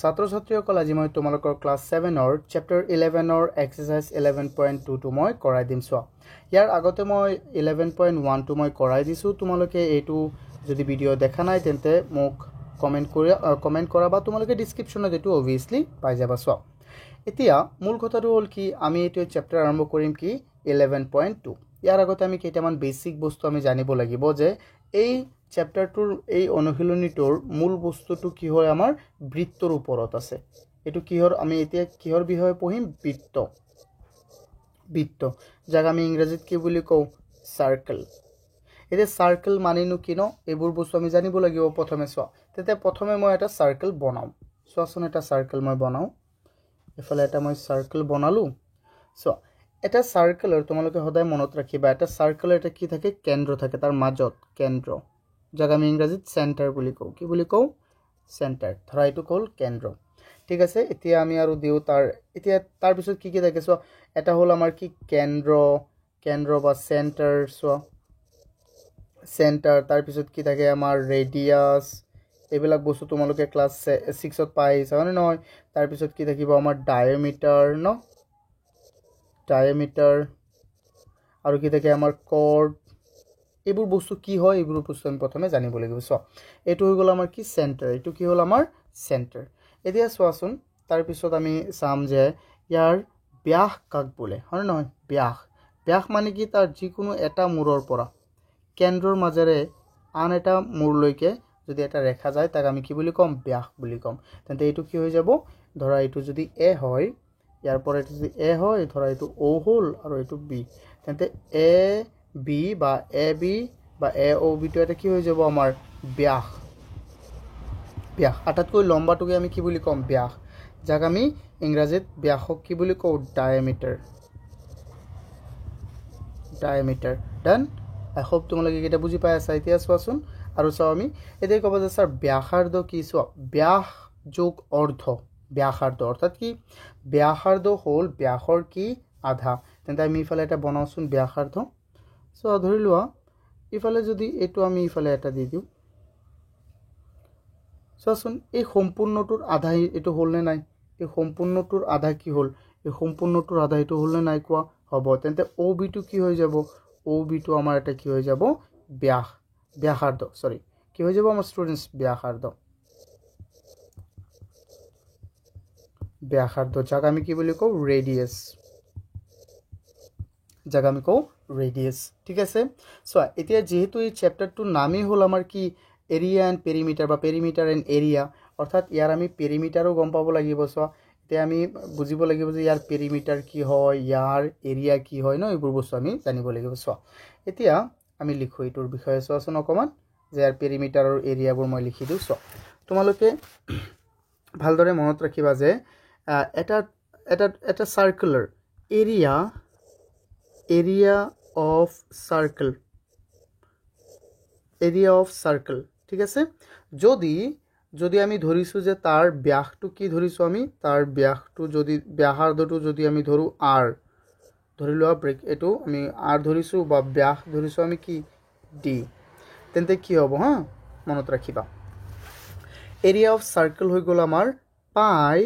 ছাত্ৰ ছাত্ৰীসকল আজি মই তোমালোকৰ ক্লাছ 7ৰ চেপ্টাৰ 11ৰ এক্সাৰসাইজ 11.2 মই কৰাই দিম চোৱা ইয়াৰ আগতে মই 11.1 মই কৰাই দিছো তোমালোকে এইটো যদি ভিডিও দেখা নাই তেন্তে মোক কমেন্ট কৰা বা তোমালোকে ডেসক্ৰিপচনত এটো obviously পাই যাবা চোৱা এতিয়া মূল কথাটো হ'ল কি আমি এইটো চেপ্টাৰ আৰম্ভ কৰিম কি 11.2 ইয়াৰ আগতে আমি কেইটামান বেসিক বস্তু আমি জানিব লাগিব যে এই চেপ্টাৰটোৰ এই অনুশীলনীটোৰ মূল বস্তুটো কি হয় আমাৰ বৃত্তৰ ওপৰত আছে এটো কিহৰ আমি এতিয়া কিহৰ বিষয়ে পঢ়িম বৃত্ত যাক আমি ইংৰাজীত কি বুলি কও সাৰ্কেল এটা সাৰ্কেল মানেনো কিনো এইবোৰ বস্তু আমি জানিব লাগিব প্ৰথমে চোৱা তেতে প্ৰথমে মই এটা সাৰ্কেল বনাও চোৱাচোন এটা সাৰ্কেল মই বনাও এফালে এটা মই সাৰ্কেল বনালো সো এটা সাৰ্কেলৰ তোমালোকে সদায় মনত ৰাখিবা এটা সাৰ্কেলৰ এটা কি থাকে কেন্দ্ৰ থাকে তাৰ মাজত কেন্দ্ৰ যাক আমি ইংৰাজীত সেন্টাৰ বুলি কও কি বুলি কও সেন্টাৰ ধৰা এইটো কল কেন্দ্ৰ ঠিক আছে এতিয়া আমি আৰু দিও তাৰ পিছত কি কি থাকে সো এটা হল আমাৰ কি কেন্দ্ৰ বা সেন্টাৰ সো সেন্টাৰ তাৰ পিছত কি থাকে আমাৰ ৰেডিয়াস এইবিলাক বস্তু তোমালোকে ক্লাস 6 ত পাইছা হয় নহয় তাৰ পিছত কি থাকিব আমাৰ ডায়ামিটাৰ ন ডায়ামিটাৰ আৰু কি থাকে আমাৰ কৰ্ড এইবোৰ বস্তু কি হয় এইবোৰ বস্তু আমি প্ৰথমে জানিব লাগিব সো এটো হৈ গল আমাৰ কি সেন্টাৰ এটো কি হল আমাৰ সেন্টাৰ এতিয়া চোৱাচোন তাৰ পিছত আমি চাম যে ইয়াৰ ব্যাস কাক বোলে হয় নহয় ব্যাস মানে কি তাৰ যিকোনো এটা মূৰৰ পৰা কেন্দ্ৰৰ মাজেৰে আন এটা মূৰলৈকে যদি এটা ৰেখা যায় তাক আমি কি বুলি কম ব্যাস বুলি কম তেন্তে এটো কি হৈ যাব ধৰা এটো যদি a হয় ইয়াৰ পৰা এটো যদি a হয় ধৰা এটো o হল আৰু এটো b তেন্তে a b বা ab বা aob টো এটা কি হৈ যাব আমাৰ ব্যাস আটাতকৈ লম্বাটোকে আমি কি বুলি কম ব্যাস যাক আমি ইংৰাজীত ব্যাসক কি বুলি কও ডায়ামিটাৰ ডান I hope তোমালোকে এটা বুজি পাই আছা এতিয়া চোৱাচোন আৰু চাও আমি এতে কব যে স্যাৰ ব্যাসাৰ্ধ কি চোৱা ব্যাস যোগ অৰ্ধ ব্যাসাৰ্ধ অৰ্থাৎ কি ব্যাসাৰ্ধ হল ব্যাসৰ কি আধা তেন্তে আমি ইফালে এটা বনাওচোন ব্যাসাৰ্ধ সো ধৰি লোৱা ইফালে যদি এটো আমি ইফালে এটা দি দিও চোৱাচোন এই সম্পূৰ্ণটোৰ আধা এটো হল নে নাই এই সম্পূৰ্ণটোৰ আধা কি হল এই সম্পূৰ্ণটোৰ আধা এটো হল নে নাই কোৱা হ'ব তেন্তে OB টো কি হৈ যাব OB টো আমাৰ এটা কি হৈ যাব ব্যাসাৰ্ধ সৰি কি হৈ যাব আমাৰ স্টুডেন্টস ব্যাসাৰ্ধ যাক আমি কি বুলি কও ৰেডিয়াস ঠিক আছে সো এতিয়া যেহেতু এই চ্যাপ্টাৰটোৰ নামই হল আমাৰ কি এৰিয়া এন্ড পেৰিমিটাৰ বা পেৰিমিটাৰ এন্ড এৰিয়া অৰ্থাৎ ইয়াৰ আমি পেৰিমিটাৰো গম পাব লাগিব সো এতিয়া আমি বুজিব লাগিব যে ইয়াৰ পেৰিমিটাৰ কি হয় ইয়াৰ এৰিয়া কি হয় ন এইবোৰ বস্তু আমি জানিব লাগিব সো এতিয়া আমি লিখো এটোৰ বিষয়ে চোৱাচোন অকমান যে ইয়াৰ পেৰিমিটাৰ আৰু এৰিয়াবোৰ মই লিখি দিও সো তোমালোকে ভালদৰে মনত ৰাখিবা যে এটা সাৰ্কুলাৰ area of circle ঠিক আছে যদি আমি ধৰিছো যে তাৰ ব্যাসটো কি ধৰিছো আমি তাৰ ব্যাসটো যদি ব্যাসাৰ্ধটো যদি আমি ধৰু r ধৰি লোৱা ব্ৰেক এটো আমি r ধৰিছো বা ব্যাস ধৰিছো আমি কি d তেন্তে কি হ'ব হা মনত ৰাখিবা এৰিয়া অফ সাৰ্কেল হৈ গল আমাৰ পাই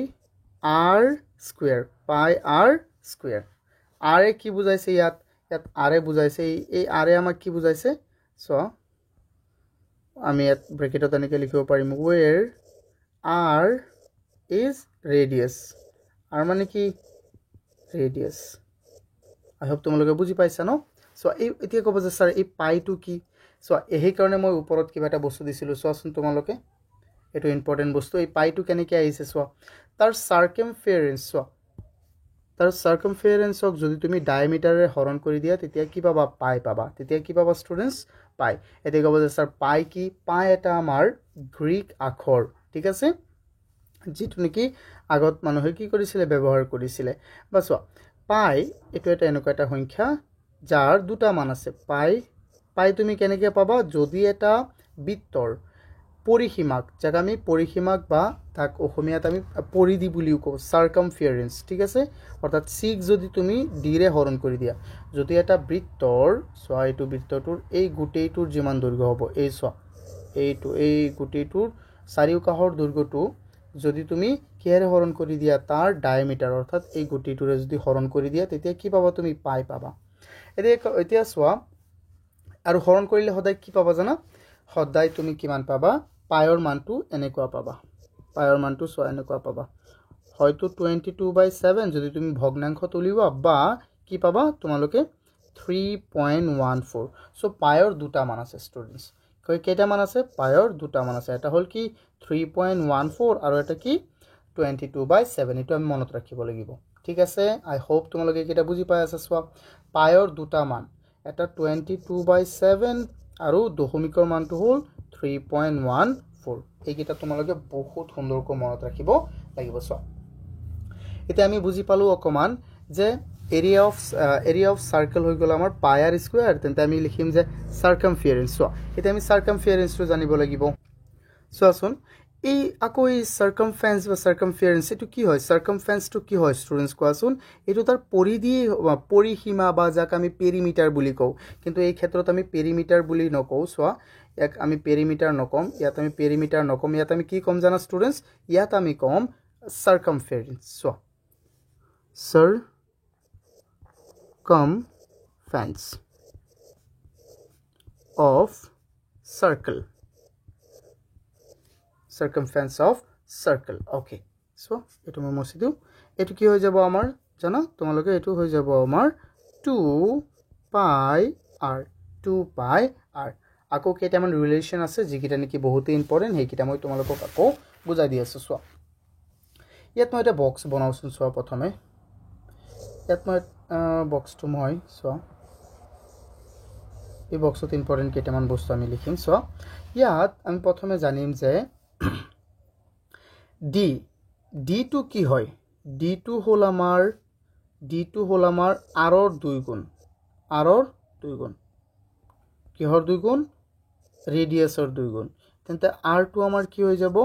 r স্কয়াৰ r এ কি বুজাইছে ইয়াত r এ বুজাইছে এই r এ আমাক কি বুজাইছে সো আমি ইয়াত ব্ৰেকেটত এনেকৈ লিখিব পাৰিম where r is radius r মানে কি radius I hope তোমালোকে বুজি পাইছা ন সো এতিয়া ক'ব যে স্যার এই পাইটো কি সো এই কাৰণে মই ওপৰত কিবা এটা বস্তু দিছিলো চোৱাচোন তোমালোকে এটো ইম্পৰ্টেন্ট বস্তু এই পাইটো কেনেকৈ আহিছে চোৱা তাৰ সাৰ্কামফাৰেন্সক যদি তুমি ডায়ামিটাৰে হৰণ কৰি দিয়া তেতিয়া কি পাবা পাই পাবা তেতিয়া কি পাবা স্টুডেন্টস পাই এতে ক'ব যে স্যার পাই কি পাই এটা আমাৰ গ্ৰীক আখৰ ঠিক আছে যেটো নেকি আগত মানুহে কি কৰিছিলে ব্যৱহাৰ কৰিছিলে বা চোৱা পাই এটো এটা এনেকুৱা এটা সংখ্যা যাৰ দুটা মান আছে পাই তুমি কেনেকৈ পাবা যদি এটা বৃত্তৰ পৰিসীমাক যাক আমি পৰিসীমাক বা তাক অসমীয়াত আমি পৰিধি বুলিও কও সাৰ্কামফাৰেন্স ঠিক আছে অৰ্থাৎ 6 যদি তুমি d ৰে হৰণ কৰি দিয়া যদি এটা বৃত্তৰ সোয়া এটো বৃত্তটোৰ এই গুটেইটোৰ যিমান দৈৰ্ঘ্য হ'ব এই সোয়া এই গুটেইটোৰ চাৰিওকাষৰ দৈৰ্ঘ্যটো যদি তুমি কিহেৰে হৰণ কৰি দিয়া তাৰ ডায়ামিটাৰ অৰ্থাৎ এই গুটিটোৰে যদি হৰণ কৰি দিয়া তেতিয়া কি পাবা তুমি পাই পাবা এতিয়া চোৱা আৰু হৰণ কৰিলে সদায় কি পাবা জানা সদায় তুমি কিমান পাবা পাইৰ মানটো এনেকুৱা পাবা পাইৰ মানটো চোৱা এনেকুৱা পাবা হয়তো 22/7 যদি তুমি ভগ্নাংশ তুলিবা বা কি পাবা তোমালোকে 3.14 সো পাইৰ দুটা মান আছে স্টুডেন্টস কেইটা মান আছে পাইৰ দুটা মান আছে এটা হল কি 3.14 আৰু এটা কি 22/7 এটো আমি মনত ৰাখিব লাগিব ঠিক আছে আই হোপ তোমালোকে কেটা বুজি পাই আছা চোৱা পাইৰ দুটা মান এটা 22/7 আৰু দশমিকৰ মানটো হল 3.14 এইকেইটা তোমালোকে বহুত সুন্দৰকৈ মনত ৰাখিব লাগিব চোৱা এতিয়া আমি বুজি পালো অকমান যে area of circle হৈ গল আমাৰ pi r square তেন্তে আমি লিখিম যে circumference চোৱা এতিয়া আমি circumference টো জানিব লাগিব চোৱাচোন এই আকৌ এই circumference বা circumference এটো কি হয় circumference টো কি হয় স্টুডেন্টস কোৱাচোন এটো তাৰ পৰিধি পৰিসীমা বা যাক আমি পেৰিমিটাৰ বুলি কও কিন্তু এই ক্ষেত্ৰত আমি পেৰিমিটাৰ বুলি নকও চোৱা এক আমি পেৰিমিটাৰ নকম ইয়াত আমি পেৰিমিটাৰ নকম ইয়াত আমি কি কম জানা স্টুডেন্টস ইয়াত আমি কম circumference চোৱা circumference of circle okay so eto মই মুছি দিও এটো কি হৈ যাব আমাৰ জানা তোমালোকে এটো হৈ যাব আমাৰ 2 pi r আকৌ কেইটামান ৰিলেশন আছে যিকিটা নেকি বহুত ইম্পৰ্টেন্ট হেকিটা মই তোমালোকক আকৌ বুজাই দি আছো চোৱা ইয়াত মই এটা বক্স বনাওছুন চোৱা প্ৰথমে ইয়াত মই বক্সটো মই চোৱা এই বক্সত ইম্পৰ্টেন্ট কেইটামান বস্তু আমি লিখিম চোৱা ইয়াত আমি প্ৰথমে জানিম যে d টো কি হয় d টো হল আমাৰ r ৰ 2 গুণ কিহৰ 2 গুণ ৰেডিয়াসৰ 2 গুণ তেন্তে r টো আমাৰ কি হৈ যাব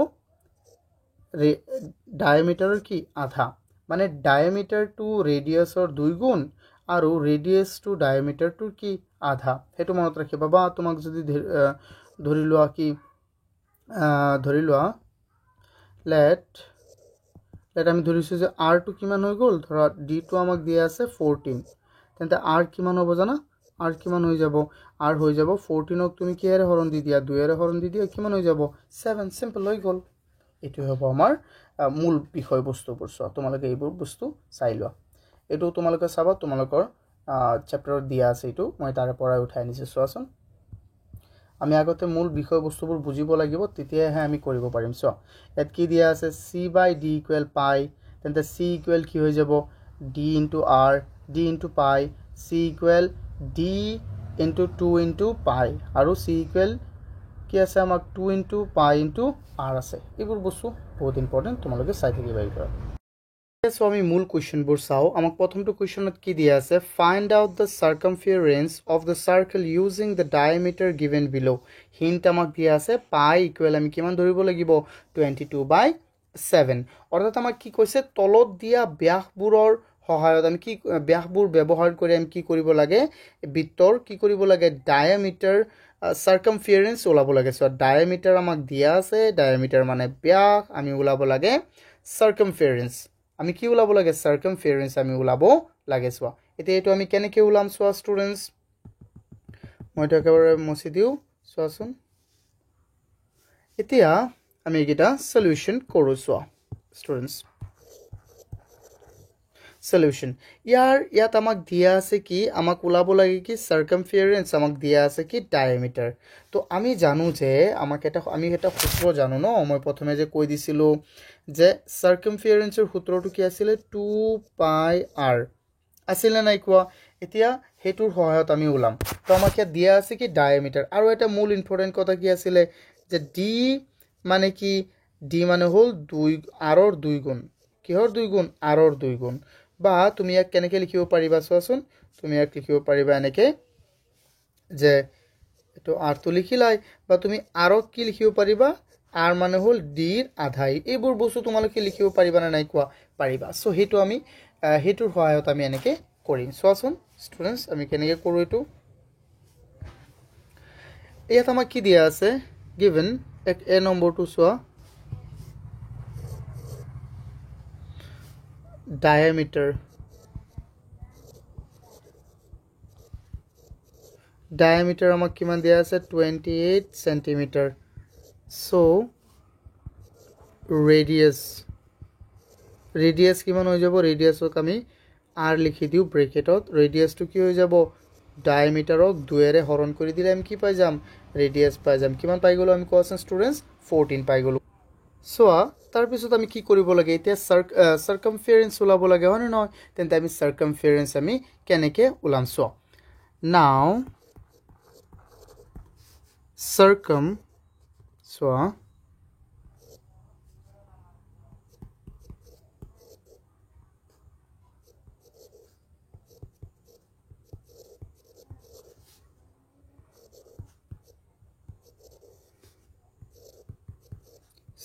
ডায়ামিটাৰৰ কি আধা মানে ডায়ামিটাৰ টু ৰেডিয়াসৰ 2 গুণ আৰু ৰেডিয়াস টু ডায়ামিটাৰ টু কি আধা হেতু মনত ৰাখিবা বা তোমাক যদি ধৰি লোৱা let আমি ধৰিছো যে r টো কিমান হৈ গল ধৰা d টো আমাক দিয়া আছে 14 তেন্তে r কিমান হ'ব জানা r কিমান হৈ যাব r হৈ যাব 14 ক তুমি কিহেৰে হৰণ দি দিয়া 2 এৰে হৰণ দি দিয়া কিমান হৈ যাব 7 সিম্পল হৈ গল এটো হ'ব আমাৰ মূল বিষয় বস্তুবোৰ চোৱা তোমালোকে এইবোৰ বস্তু চাই লোৱা এটো তোমালোকে চাবা তোমালোকৰ চ্যাপ্টাৰত দিয়া আছে এটো মই তাৰে পৰা উঠাই নিছে চোৱাচোন আমি আগতে মূল বিষয় বস্তুবোৰ বুজিব লাগিব তেতিয়াহে আমি কৰিব পাৰিম চোৱা এত কি দিয়া আছে c/d = pi তেন্তে c = কি হৈ যাব d * r d * pi c = d * 2 * pi আৰু c কি আছে আমাক 2 * pi * r আছে এইবোৰ বস্তু বহুত ইম্পৰ্টেন্ট তোমালোকে চাই থাকিবা এইটো সো আমি মূল কোৱেশ্চনবোৰ চাও আমাক প্ৰথমটো কোৱেশ্চনত কি দিয়া আছে find out the circumference of the circle using the diameter given below hint আমাক দিয়া আছে pi = আমি কিমান ধৰিব লাগিব 22/7 অৰ্থাৎ আমাক কি কৈছে তলত দিয়া ব্যাসবোৰৰ সহায়ত আমি কি ব্যাসবোৰ ব্যৱহাৰ কৰি আমি কি কৰিব লাগে বৃত্তৰ কি কৰিব লাগে ডায়ামিটাৰ circumference ওলাব লাগে সো ডায়ামিটাৰ আমাক দিয়া আছে ডায়ামিটাৰ মানে ব্যাস আমি ওলাব লাগে circumference আমি কি ওলাব লাগে circumference আমি ওলাব লাগে চোৱা এতিয়া এটো আমি কেনেকৈ ওলাম চোৱা স্টুডেন্টস মই তো একেবাৰে মুছি দিও চোৱাচোন এতিয়া আমি এটা সলিউশন কৰো চোৱা স্টুডেন্টস সলিউশন ইয়াত আমাক দিয়া আছে কি আমাক ওলাব লাগে কি circumference আমাক দিয়া আছে কি ডায়ামিটাৰ তো আমি জানো যে আমাক আমি এটা সূত্ৰ জানো ন মই প্ৰথমে যে কৈ দিছিলো যে circumferenceৰ সূত্ৰটো কি আছিল 2 pi r আছিল নাই কোৱা এতিয়া হেতুৰ সহায়ত আমি ওলাম তো আমাক ইয়াত দিয়া আছে কি ডায়ামিটাৰ আৰু এটা মূল ইম্পৰ্টেন্ট কথা কি আছিল যে d মানে কি d মানে হল 2 r ৰ 2 গুণ কিহৰ 2 গুণ r ৰ 2 গুণ বা তুমি ইয়াক কেনেকৈ লিখিব পাৰিবা চোৱাচোন তুমি ইয়াক লিখিব পাৰিবা এনেকৈ যে এটো r তো লিখিলাই বা তুমি r ক কি লিখিব পাৰিবা r মানে হল d ৰ আধাই এইবোৰ বস্তু তোমালোকে লিখিব পাৰিবা না নাই কোৱা পাৰিবা সো হেতু আমি হেতুৰ সহায়ত আমি এনেকৈ কৰিম চোৱাচোন স্টুডেন্টস আমি কেনেকৈ কৰো এটো ইয়াত আমাক কি দিয়া আছে given a নম্বৰটো চোৱা diameter আমাক কিমান দিয়া আছে 28 সেন্টিমিটাৰ সো ৰেডিয়াস কিমান হৈ যাব ৰেডিয়াছক আমি r লিখি দিও ব্ৰেকেটত ৰেডিয়াছটো কি হৈ যাব ডায়ামিটাৰক 2 এৰে হৰণ কৰি দিলে আমি কি পাই যাম ৰেডিয়াছ পাই যাম কিমান পাই গলো আমি কোৱেশ্চন ষ্টুডেন্টস 14 পাই গলো সোয়া তাৰ পিছত আমি কি কৰিব লাগে এতিয়া সাৰ্কামফাৰেন্স ওলাব লাগে হয় নহয় তেন্তে আমি সাৰ্কামফাৰেন্স আমি কেনেকে ওলাম so now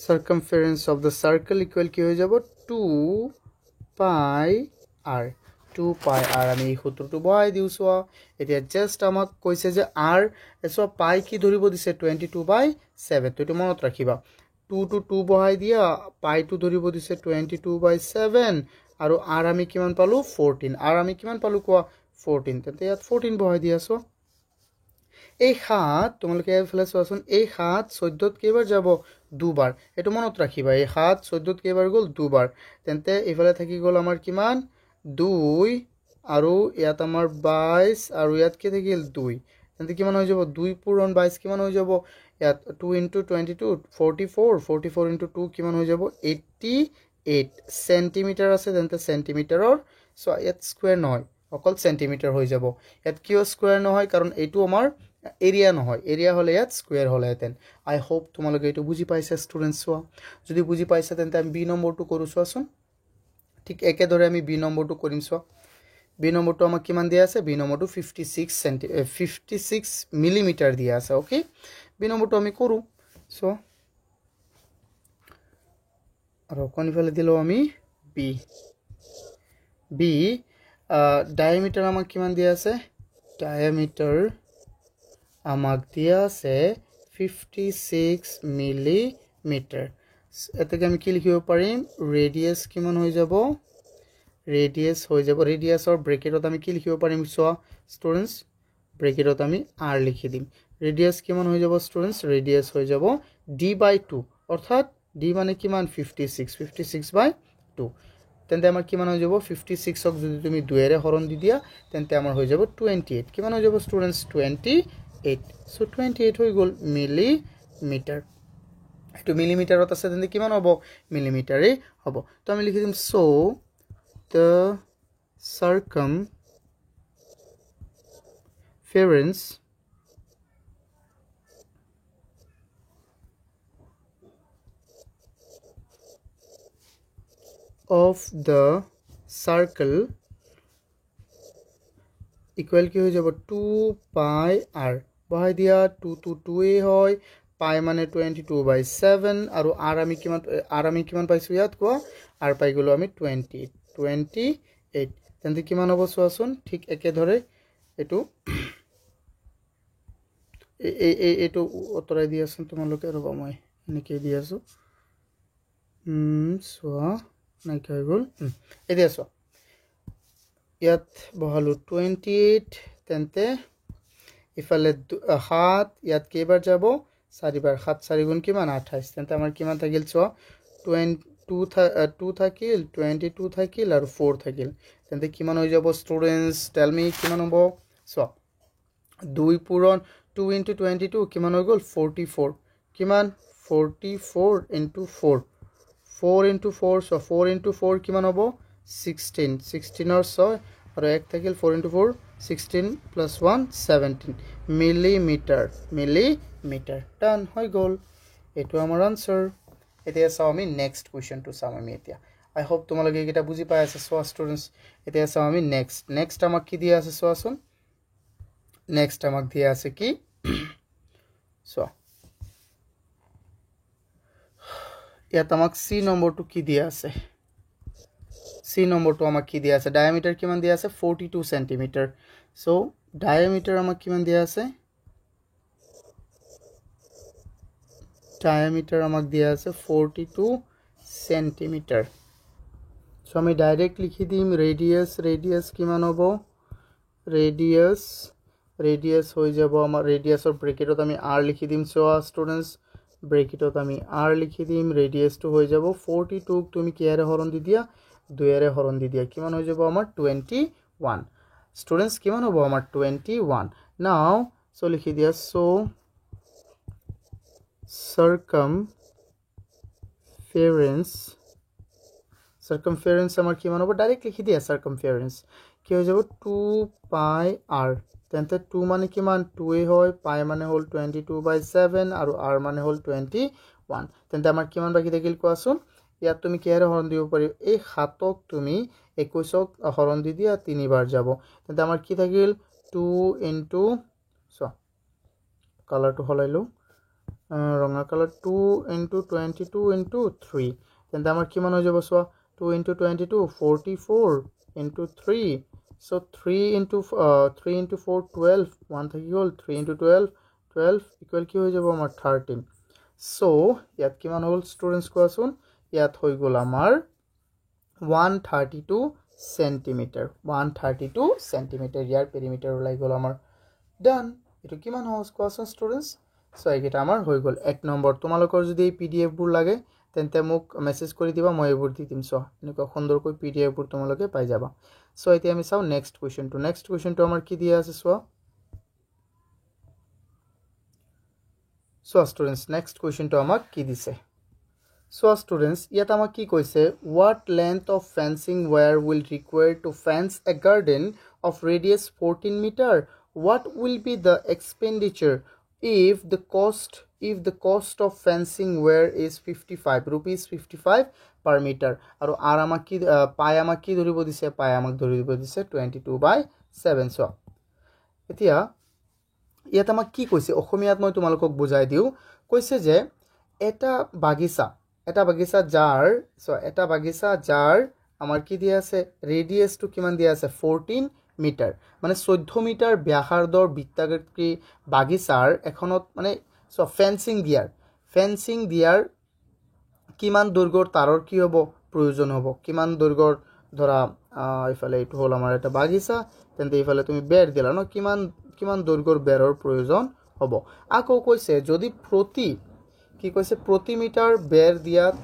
circumference of the circle equal কি হৈ যাব 2 pi r 2 pi r আমি এই সূত্ৰটো বহাই দিও সো এতিয়া জাস্ট আমাক কৈছে যে r সো পাই কি ধৰিব দিছে 22/7 তো মনত ৰাখিবা 2 to 2 বহাই দিয়া পাই টু ধৰিব দিছে 22/7 আৰু r আমি কিমান পালো 14 r আমি কিমান পালো কোৱা 14 তেতে ইয়াত 14 বহাই দিয়া সো এই হাত তোমালোকে এফালে চোৱাচোন এই হাত 14ত কেইবাৰ যাব দুবাৰ এটো মনত ৰাখিবা এই হাত 14ত কেইবাৰ গল দুবাৰ তেন্তে এফালে থাকি গল আমাৰ কিমান 2 আৰু ইয়াত আমাৰ 22 আৰু ইয়াত কি থাকিল 2 তেন্তে কিমান হৈ যাব 2 পূৰণ 22 কিমান হৈ যাব ইয়াত 2 into 22 44 44 into 2 কিমান হৈ যাব 88 সেন্টিমিটাৰ আছে তেন্তে সেন্টিমিটাৰৰ সো ইয়াত স্কয়াৰ নহয় অকল সেন্টিমিটাৰ হৈ যাব ইয়াত কিয় স্কয়াৰ নহয় কাৰণ এইটো আমাৰ এরিয়া নহয় এরিয়া হলে ইয়াত স্কয়ার হলে হেতেন আই হোপ তোমালোকে এটো বুজি পাইছা স্টুডেন্টস যদি বুজি পাইছা তেন্তে আমি বি নম্বৰটো কৰো চোৱাচোন ঠিক একে ধৰে আমি বি নম্বৰটো কৰিম সো বি নম্বৰটো আমাক কিমান দিয়া আছে বি নম্বৰটো 56 মিলিমিটাৰ দিয়া আছে ওকে বি নম্বৰটো আমি কৰো সো আৰু কোনফালে দিলো আমি বি ডায়ামিটাৰ আমাক কিমান দিয়া আছে ডায়ামিটাৰ আমাক দিয়া আছে 56 মিলিমিটাৰ এটাকে আমি কি লিখিব পাৰিম ৰেডিয়াস কিমান হৈ যাব ৰেডিয়াসৰ ব্ৰেকেটত আমি কি লিখিব পাৰিম সো ষ্টুডেন্টস ব্ৰেকেটত আমি r লিখি দিম ৰেডিয়াস কিমান হৈ যাব ষ্টুডেন্টস ৰেডিয়াস হৈ যাব d/2 অৰ্থাৎ d মানে কিমান 56/2 তেন্তে আমাৰ কিমান হৈ যাব 56ক যদি তুমি 2 এৰে হৰণ দি দিয়া তেন্তে আমাৰ হৈ যাব 28 কিমান হৈ যাব ষ্টুডেন্টস 28 so 28 হৈ গল মিলিমিটাৰ এটো মিলিমিটাৰত আছে তেন্তে কিমান হ'ব মিলিমিটাৰে হ'ব তো আমি লিখি দিম so the circumference of the circle equal কি হৈ যাব 2 pi r বহাই দিয়া 2 to 2 এ হয় পাই মানে 22/7 আৰু r আমি কিমান পাইছো ইয়াত কোৱা r পাই গলো আমি 28 তেন্তে কিমান হ'ব চোৱাচোন ঠিক একে ধৰে এটো এটো উত্তৰাই দি আছো তোমালোকে ৰবা মই এনেকে দি আছো সোৱা নাই কি হৈ গল এতিয়া চোৱা ইয়াত বহালো 28 তেন্তে ইফালে 7 ইয়াত কেইবাৰ যাব 4 বাৰ 7 4 গুণ কিমান 28 তেন্তে আমাৰ কিমান থাকিল চোৱা 2 থাকিল 22 থাকিল আৰু 4 থাকিল তেন্তে কিমান হৈ যাব ষ্টুডেন্টস টেল মি কিমান হ'ব চোৱা 2 পূৰণ 2 into 22 কিমান হৈ গল 44 কিমান 44 into 4 4 into 4 so 4 into 4 কিমান হ'ব 16 or 6 আৰু এক থাকিল 4 into 4 16 plus 1 17 মিলিমিটাৰ ডান হৈ গল এটো আমাৰ আনসাৰ এতিয়া চাও আমি নেক্সট কোৱেশ্চনটো চাম আমি এতিয়া আই হোপ তোমালোকে এটা বুজি পাই আছে সো ষ্টুডেন্টস এতিয়া চাও আমি নেক্সট আমাক কি দিয়া আছে সোৱাচোন নেক্সট আমাক দিয়া আছে কি সো ইয়াত আমাক সি নম্বৰটো কি দিয়া আছে সি নম্বৰটো আমাক কি দিয়া আছে ডায়ামিটাৰ কিমান দিয়া আছে 42 সেন্টিমিটাৰ সো ডায়ামিটাৰ আমাক কিমান দিয়া আছে ডায়ামিটাৰ আমাক দিয়া আছে 42 সেন্টিমিটাৰ সো আমি ডাইৰেক্ট লিখি দিম ৰেডিয়াস কিমান হ'ব ৰেডিয়াস হৈ যাব আমাৰ ৰেডিয়াসৰ ব্ৰেকেটত আমি r লিখি দিম সো স্টুডেন্টস ব্ৰেকেটত আমি r লিখি দিম ৰেডিয়াসটো হৈ যাব 42 তুমি কিয়াৰে হৰণ দি দিয়া 2 এৰে হৰণ দি দিয়া কিমান হৈ যাব আমাৰ 21 স্টুডেন্টস কিমান হ'ব আমাৰ 21 নাও সো লিখি দিয়া সো circumference আমার কিমান হ'ব ডাইরেক্ট লিখি দিয়া circumference কি হৈ যাব 2 পাই r তেন্তে 2 মানে কিমান 2 এ হয় পাই মানে হল 22/7 আৰু r মানে হল 21 তেন্তে আমাৰ কিমান বাকি থাকিল কোৱাচোন ইয়াত তুমি কিহেৰে হৰণ দিব পাৰি এই 7ক তুমি 21ক হৰণ দি দিয়া 3 বাৰ যাব তেন্তে আমাৰ কি থাকিল 2 ইনটু সো কালাৰটো হলাইলো ৰঙা কালাৰ 2 ইনটু 22 ইনটু 3 তেন্তে আমাৰ কিমান হৈ যাব so 2 into 22 44 into 3 so 3 into 4 12 1 থাকি গল 3 into 12 equal কি হৈ যাব আমাৰ 13 so ইয়াত কিমান হল স্টুডেন্টস কোৱাচোন ইয়াত হৈ গল আমাৰ 132 সেন্টিমিটাৰ 132 সেন্টিমিটাৰ ইয়াৰ পেৰিমিটাৰ ওলাই গল আমাৰ ডান এটো কিমান হস কোৱাচোন স্টুডেন্টস so এইটা আমাৰ হৈ গল 1 নম্বৰ তোমালোকৰ যদি এই পিডিএফ বোৰ লাগে তেন্তে মোক মেসেজ কৰি দিবা মই এইবোৰ দি দিম সো এনেকুৱা সুন্দৰকৈ পিডিএফ বোৰ তোমালোকে পাই যাবা সো এতিয়া আমি চাও নেক্সট কোৱেশ্চনটো আমাৰ কি দিয়া আছে সো স্টুডেন্টস নেক্সট কোৱেশ্চনটো আমাক কি দিছে সো স্টুডেন্টস ইয়াত আমাক কি কৈছে what length of fencing wire will require to fence a garden of radius 14 meter what will be the expenditure if the cost of fencing wire is 55 rupees 55 per meter আৰু r আমাক কি পাই আমাক কি ধৰিব দিছে পাই আমাক ধৰিব দিছে 22/7 সো এতিয়া ইয়াত আমাক কি কৈছে অসমীয়াত মই তোমালোকক বুজাই দিও কৈছে যে এটা বাগিচা যাৰ আমাৰ কি দিয়া আছে ৰেডিয়াসটো কিমান দিয়া আছে 14 মিটাৰ মানে 14 মিটাৰ ব্যাসাৰ্ধৰ বৃত্তাকৃতি বাগিচাৰ এখনত মানে সো ফেন্সিং দিয়াৰ কিমান দৈৰ্ঘ্যৰ তাৰৰ কি হ'ব প্ৰয়োজন হ'ব কিমান দৈৰ্ঘ্যৰ ধৰা ইফালে এটো হল আমাৰ এটা বাগিচা তেন্তে ইফালে তুমি বেৰ দিলা ন কিমান দৈৰ্ঘ্যৰ বেৰৰ প্ৰয়োজন হ'ব আকৌ কৈছে যদি প্ৰতি মিটাৰ বেৰ দিয়াত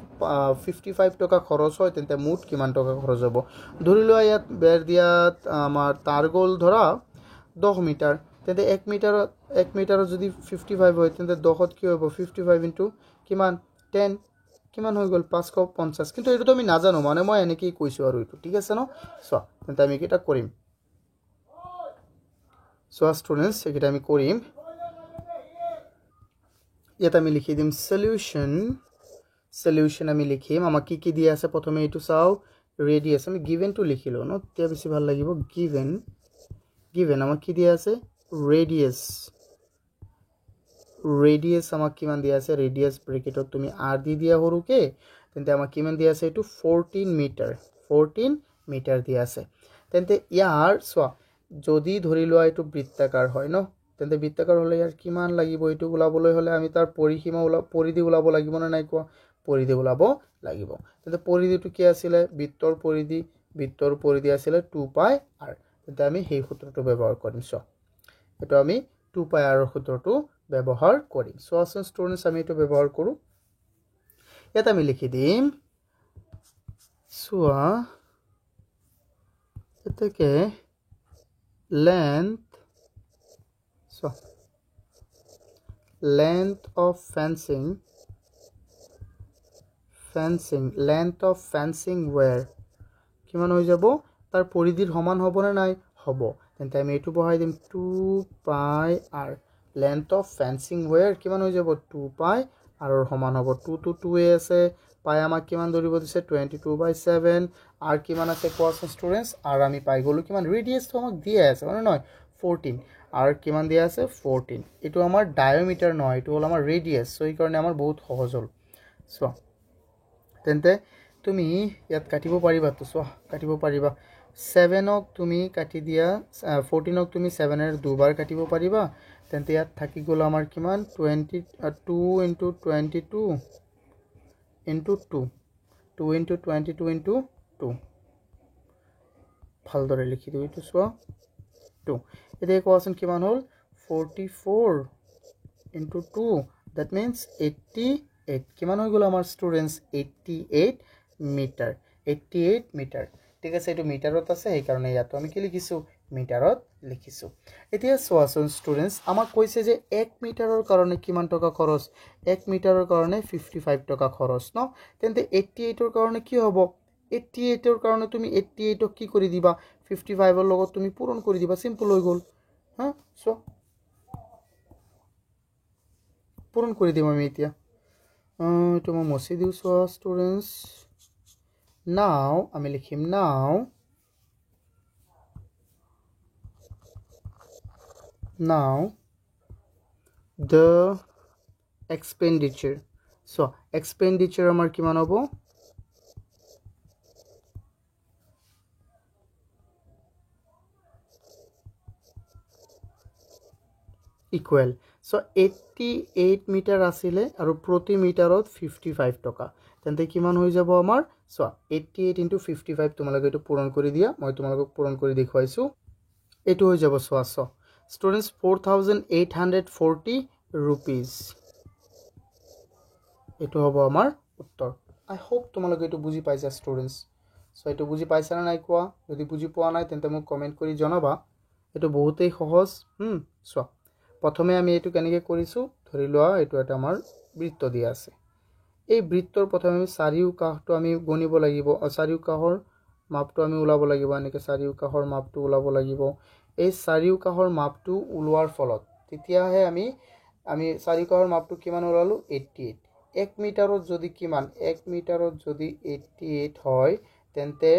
55 টকা খৰচ হয় তেন্তে মুঠ কিমান টকা খৰচ হ'ব ধৰি লোৱা ইয়াত বেৰ দিয়াত আমাৰ তাৰ গল ধৰা 10 মিটাৰ তেন্তে 1 মিটাৰত যদি 55 হয় তেন্তে 10ত কি হ'ব 55 ইনটু কিমান 10 কিমান হৈ গল 550 কিন্তু এটো আমি নাজানো মানে মই এনেকৈ কৈছো আৰু এটো ঠিক আছে ন সো তেন্তে আমি এটা কৰিম সো স্টুডেন্টস এটা আমি কৰিম ইয়াত আমি লিখি দিম সলিউশন আমি লিখিম আমাক কি দিয়া আছে প্ৰথমে এটো চাও ৰেডিয়াস আমি গিভেন টু লিখিলো ন তে বেছি ভাল লাগিব গিভেন আমাক কি দিয়া আছে ৰেডিয়াস আমাক কিমান দিয়া আছে ৰেডিয়াস ব্ৰেকেটত তুমি r দি দিয়া হৰুকে তেন্তে আমাক কিমান দিয়া আছে এটো 14 মিটাৰ দিয়া আছে তেন্তে ইয়াৰ সো যদি ধৰি লোৱা এটো বৃত্তাকাৰ হয় ন তেন্তে বৃত্তাকাৰ হলে ইয়াৰ কিমান লাগিব এটো ওলাবলৈ হলে আমি তাৰ পৰিধি ওলাব লাগিব না নাই কোৱা পৰিধি ওলাব লাগিব তেন্তে পৰিধিটো কি আছিল বৃত্তৰ পৰিধি আছিল 2 পাই r তেন্তে আমি সেই সূত্ৰটো ব্যৱহাৰ কৰিম সো এটো আমি 2 পাই r সূত্ৰটো ব্যৱহাৰ কৰিম সো আসন স্টুডেন্টস আমি এটো ব্যৱহাৰ কৰো ইয়াত আমি লিখি দিম so এতকে length of fencing wire কিমান হৈ যাব তাৰ পৰিধিৰ সমান হ'ব না নাই হ'ব তেন্তে আমি এটো বহাই দিম 2 পাই r length of fencing wire কিমান হৈ যাব 2 পাই r ৰ সমান হ'ব 2 to 2 এ আছে পাই আমাক কিমান ধৰিব দিছে 22/7 r কিমান আছে কোৱাচোন স্টুডেন্টস r আমি পাই গলো কিমান ৰেডিয়াস তো আমাক দিয়া আছে মানে নহয় 14 r কিমান দিয়া আছে 14 এটো আমাৰ ডায়ামিটাৰ নহয় এটো হল আমাৰ ৰেডিয়াস সো এই কাৰণে আমাৰ বহুত সহজ হল সো তেন্তে তুমি ইয়াত কাটিব পাৰিবা তো সো কাটিব পাৰিবা 7ক তুমি কাটি দিয়া 14ক তুমি 7 এৰ দুবাৰ কাটিব পাৰিবা তেন্তে ইয়াত থাকি গল আমাৰ কিমান 22 into 22 into 2 into 22 into 2 ভালদৰে লিখি দিওঁ এইটো চোৱা 2 এতিয়া কোৱাচোন কিমান হ'ল 44 into 2 that means 88 কিমান হৈ গ'ল আমাৰ ষ্টুডেন্টস 88 মিটাৰ 88 মিটাৰ ঠিক আছে এইটো মিটাৰত আছে সেই কাৰণে ইয়াতো আমি কি লিখিছো মিটাৰত লিখিছো এতিয়া চোৱাচোন ষ্টুডেন্টস আমাক কৈছে যে 1 মিটাৰৰ কাৰণে কিমান টকা খৰচ 1 মিটাৰৰ কাৰণে 55 টকা খৰচ ন তেন্তে 88 ৰ কাৰণে কি হ'ব 88 ৰ কাৰণে তুমি 88 ক কি কৰি দিবা 55 ৰ লগত তুমি পূৰণ কৰি দিবা সিম্পল হৈ গ'ল হা সো পূৰণ কৰি দিম আমি এতিয়া তো মই মছি দিও সো স্টুডেন্টস নাও আমি লিখিম now the expenditure so expenditure আমার কিমান হ'ব equal so 88 মিটাৰ আছিলে আৰু প্ৰতি মিটাৰত 55 টকা তেন্তে কিমান হৈ যাব আমাৰ so 88 into 55 তোমালোকে এটো পূৰণ কৰি দিয়া মই তোমালোকক পূৰণ কৰি দেখুৱাইছো এটো হৈ যাব so students 4840 rupees এটো হ'ব আমাৰ উত্তৰ I hope তোমালোকে এটো বুজি পাইছা students so এটো বুজি পাইছা না নাই কোৱা যদি বুজি পোৱা নাই তেন্তে মোক কমেন্ট কৰি জনাবা এটো বহুতেই সহজ so প্ৰথমে আমি এটো কেনেকৈ কৰিছো ধৰি লোৱা এটো এটা আমাৰ বৃত্ত দিয়া আছে এই বৃত্তৰ প্ৰথমে আমি চাৰিও কাহটো আমি গণিব লাগিব চাৰিও কাহৰ মাপটো আমি উলাব লাগিব এনেকৈ চাৰিও কাহৰ মাপটো উলাব লাগিব এই চাৰিও কাহৰ মাপটো উলোৱাৰ ফলত তেতিয়াহে আমি চাৰিও কাহৰ মাপটো কিমান উলালো 88 1 মিটাৰত যদি কিমান 1 মিটাৰত যদি 88 হয় তেন্তে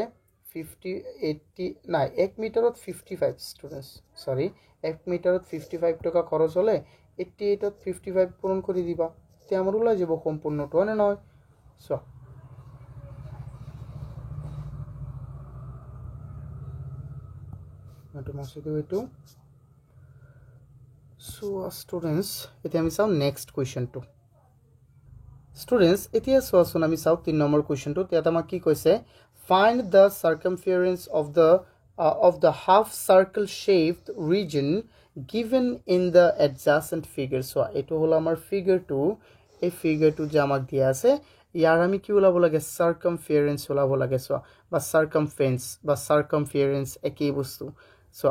80 নাই 1 মিটাৰত 55 স্টুডেন্টস সৰি 1 মিটাৰত 55 টকা খৰচ হলে 88 ত 55 পূৰণ কৰি দিবা তে আমাৰ ওলাই যাব সম্পূৰ্ণটো হয় না নহয় সো মটো মছি দিও এটো সো স্টুডেন্টস এতিয়া আমি চাও নেক্সট কোৱেশ্চনটো Students, এতিয়া চোৱাচোন আমি চাও 3 নম্বৰ কোৱেশ্চনটো তেতা আমাক কি কৈছে find the circumference of the half circle shaped region given in the adjacent figure so এটো হলো আমাৰ figure 2 এই figure 2 যে আমাক দিয়া আছে ইয়াৰ আমি কি উলাব লাগে circumference উলাব লাগে so বা circumference একই বস্তু so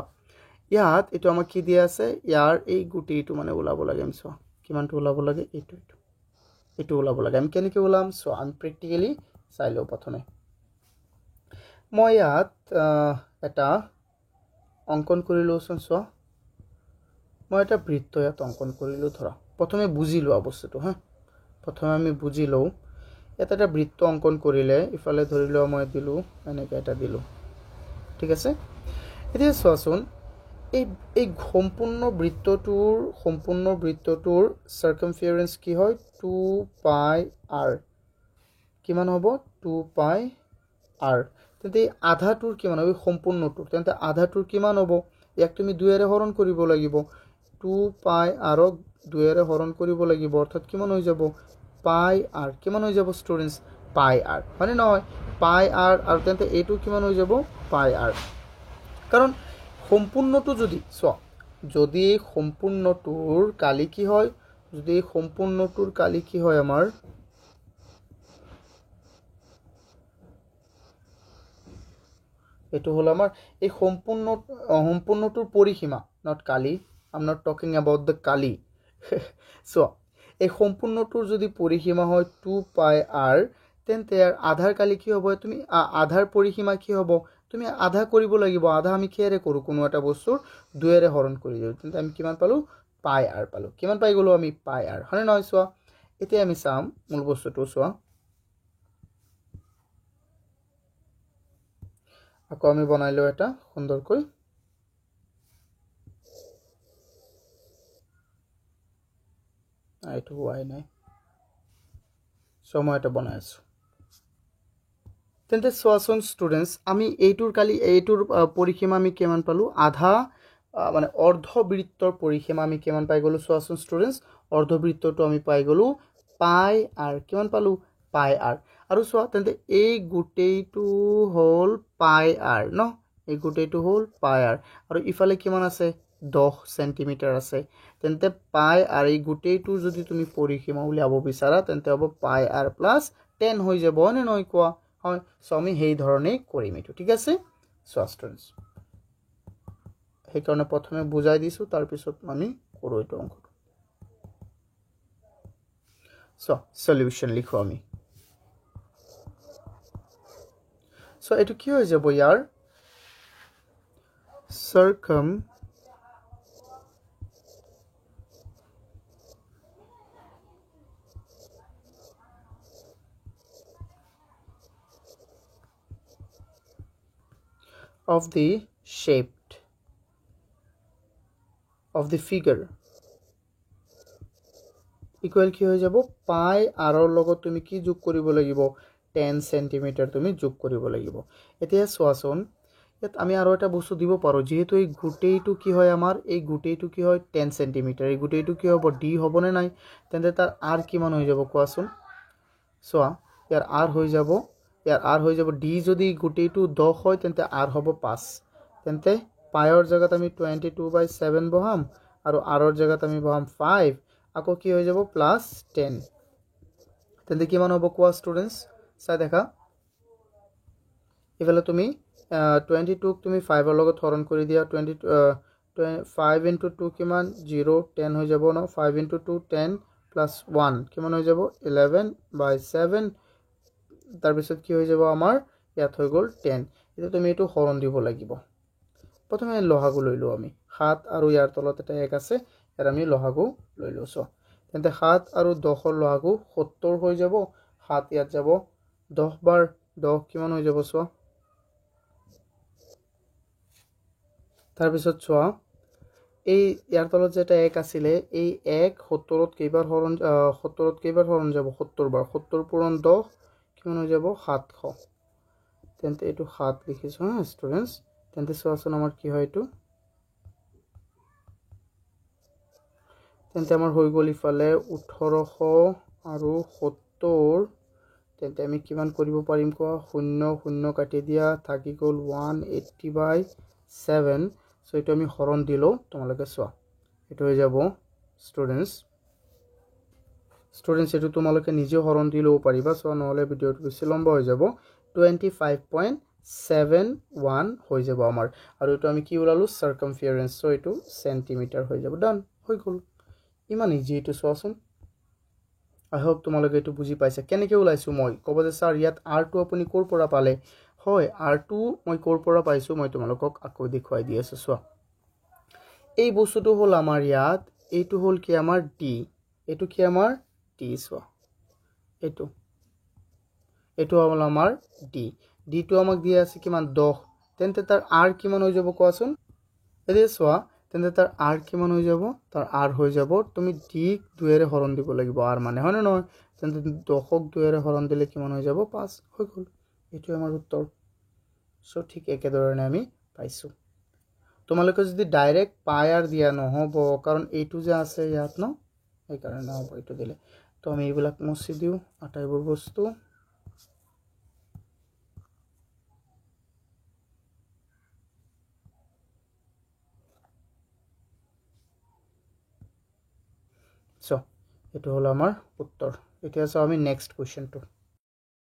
ইয়াত এটো আমাক কি দিয়া আছে ইয়াৰ এই গুটিটো মানে উলাব লাগে আমি so কিমানটো উলাব লাগে এটো উলাব লাগে আমি কেনেকৈ উলাম সো আমি প্ৰ্যাকটিক্যালি চাইলো প্ৰথমে মই ইয়াত এটা অঙ্কন কৰিলো সো মই এটা বৃত্ত ইয়াত অঙ্কন কৰিলো ধৰা প্ৰথমে বুজিলো অৱস্থাটো হা প্ৰথমে আমি বুজিলো এটা বৃত্ত অঙ্কন কৰিলে ইফালে ধৰিলো মই দিলো এনেকৈ এটা দিলো ঠিক আছে এতিয়া চোৱাচোন এই সম্পূৰ্ণ বৃত্তটোৰ সাৰ্কামফাৰেন্স কি হয় 2 পাই r কিমান হ'ব 2 পাই r তেন্তে আধাটোৰ কিমান হ'ব সম্পূৰ্ণটোৰ তেন্তে আধাটোৰ কিমান হ'ব ইয়াক তুমি 2 এৰে হৰণ কৰিব লাগিব 2 পাই r ক 2 এৰে হৰণ কৰিব লাগিব অৰ্থাৎ কিমান হৈ যাব পাই r কিমান হৈ যাব স্টুডেন্টস পাই r মানে নহয় পাই r আৰু তেন্তে এটো কিমান হৈ যাব পাই r কাৰণ সম্পূৰ্ণটো যদি সম্পূৰ্ণটোৰ কালি কি হয় যদি সম্পূৰ্ণটোৰ কালি কি হয় আমাৰ এটো হলো আমাৰ এই সম্পূৰ্ণটোৰ পৰিসীমা not Kali I'm not talking about the Kali so এই সম্পূৰ্ণটোৰ যদি পৰিসীমা হয় 2 পাই r তেন্তে ইয়াৰ আধাৰ কালি কি হ'ব তুমি আধাৰ পৰিসীমা কি হ'ব তুমি আধা কৰিব লাগিব আধা আমি কিহেৰে কৰো কোনো এটা বস্তুৰ 2 এৰে হৰণ কৰি দিও তেন্তে আমি কিমান পালো পাই r পালো কিমান পাই গলো আমি পাই r হনে নহয় সোৱা এতিয়া আমি চাম মূল বস্তুটো সোৱা আকৌ আমি বনাইলো এটা সুন্দৰকৈ আইটো হোৱাই নাই সময় এটা বনাই আছো তেন্তে সোৱাচোন স্টুডেন্টস আমি এইটোৰ পৰিসীমা আমি কিমান পালো আধা মানে অৰ্ধবৃত্তৰ পৰিসীমা আমি কিমান পাই গলো সোৱাচোন স্টুডেন্টস অৰ্ধবৃত্তটো আমি পাই গলো পাই r কিমান পালো পাই r আৰু সোৱা তেন্তে এই গুটেইটো হল পাই r ন এই গোটেইটো হ'ল পাই আৰ আৰু ইফালে কিমান আছে 10 সেন্টিমিটাৰ আছে তেন্তে পাই আৰ এই গোটেইটো যদি তুমি পৰিসীমা উলিয়াব বিচাৰা তেন্তে হ'ব পাই আৰ প্লাস 10 হৈ যাব নে নহয় কোৱা হয় সো আমি সেই ধৰণে কৰিম এটো ঠিক আছে সো স্টুডেন্টস সেই কাৰণে প্ৰথমে বুজাই দিছো তাৰ পিছত আমি কৰো এটো অংক সো সলিউশন লিখো আমি সো এটো কি হৈ যাব ইয়াৰ circum of the shaped of the figure equal কি হৈ যাব পাই আৰৰ লগত তুমি কি যোগ কৰিব লাগিব 10 সেন্টিমিটাৰ তুমি যোগ কৰিব লাগিব এতিয়া সোৱাচোন ইয়াত আমি আৰু এটা বস্তু দিব পাৰো যেহেতু এই গুটেইটো কি হয় আমাৰ এই গুটেইটো কি হয় 10 সেন্টিমিটাৰ এই গুটেইটো কি হ'ব ডি হ'বনে নাই তেন্তে তাৰ আৰ কিমান হৈ যাব কোৱাচোন সোৱা ইয়াৰ আৰ হৈ যাব ডি যদি গুটেইটো 10 হয় তেন্তে আৰ হ'ব 5 তেন্তে পাইৰ জায়গাত আমি 22/7 বহাম আৰু আৰৰ জায়গাত আমি বহাম 5 আকৌ কি হৈ যাব প্লাস 10 তেন্তে কিমান হ'ব কোৱা স্টুডেন্টস চাই দেখা ইফালে তুমি 22 ক তুমি 5 ৰ লগত হৰণ কৰি দিয়া 5 into 2 কিমান 0 10 হৈ যাব ন 5 into 2 10 plus 1 কিমান হৈ যাব 11/7 তাৰ পিছত কি হৈ যাব আমাৰ ইয়াত হৈ গল 10 এটা তুমি এটো হৰণ দিব লাগিব প্ৰথমে লহাগু লৈলো আমি 7 আৰু ইয়াৰ তলত এটা 1 আছে এৰ আমি লহাগু লৈ লৈছো তেন্তে 7 আৰু 10 ৰ লহাগু 70 হৈ যাব 7 ইয়াত যাব 10 বাৰ 10 কিমান হৈ যাব সো তাৰ পিছত চোৱা এই ইয়াৰ তলত যেটা 1 আছিল এই 1 70 ত কেইবাৰ হৰণ 70 ত কেইবাৰ হৰণ যাব 70 বাৰ 70 পূৰণ 10 কিমান হৈ যাব 700 তেন্তে এটো 7 লিখিছো হা স্টুডেন্টস তেন্তে সোৱাচোন আমাৰ কি হয় এটো তেন্তে আমাৰ হৈ গল ইফালে 1800 আৰু 70 তেন্তে আমি কিমান কৰিব পাৰিম কোৱা 0 0 কাটি দিয়া থাকি গল 180/7 সো এটো আমি হৰণ দিলো তোমালোকে সোৱা এটো হৈ যাব স্টুডেন্টস এটো তোমালোকে নিজে হৰণ দিলেও পাৰিবা সো নহলে ভিডিওটো বেছি লম্বা হৈ যাব 25.71 হৈ যাব আমাৰ আৰু এটো আমি কি উলালো সাৰ্কামফাৰেন্স সো এটো সেন্টিমিটাৰ হৈ যাব ডান হৈ গল ইমান ইজি এটো সোৱাচোন আই হোপ তোমালোকে এটো বুজি পাইছা কেনেকৈ উলাইছো মই কব যে স্যার ইয়াত r2 আপুনি কোৰ পৰা পালে হয় r2 মই কোৰ পৰা পাইছো মই তোমালোকক আকৌ দেখুৱাই দি আছো সোৱা এই বস্তুটো হল আমাৰ ইয়াত এইটো হল কি আমাৰ d এটো কি আমাৰ d সোৱা এটো হল আমাৰ d টো আমাক দিয়া আছে কিমান 10 তেন্তে তাৰ r কিমান হৈ যাব কোৱাচোন এদে সোৱা তেন্তে তাৰ r কিমান হৈ যাব তাৰ r হৈ যাব তুমি d 2 এৰে হৰণ দিব লাগিব r মানে হয় না নহয় তেন্তে 10 ক 2 এৰে হৰণ দিলে কিমান হৈ যাব 5 হৈ গল এটো আমাৰ উত্তৰ সো ঠিক একেদৰে আমি পাইছো তোমালোকে যদি ডাইৰেক্ট পাই আৰ দিয়া নহব কাৰণ এইটো যে আছে ইয়াত ন এই কাৰণে নহব এইটো দিলে তো আমি এইবিলাক মুছি দিও আটাইবোৰ বস্তু সো এটো হল আমাৰ উত্তৰ এতিয়া চাও আমি next কোৱেশ্চনটো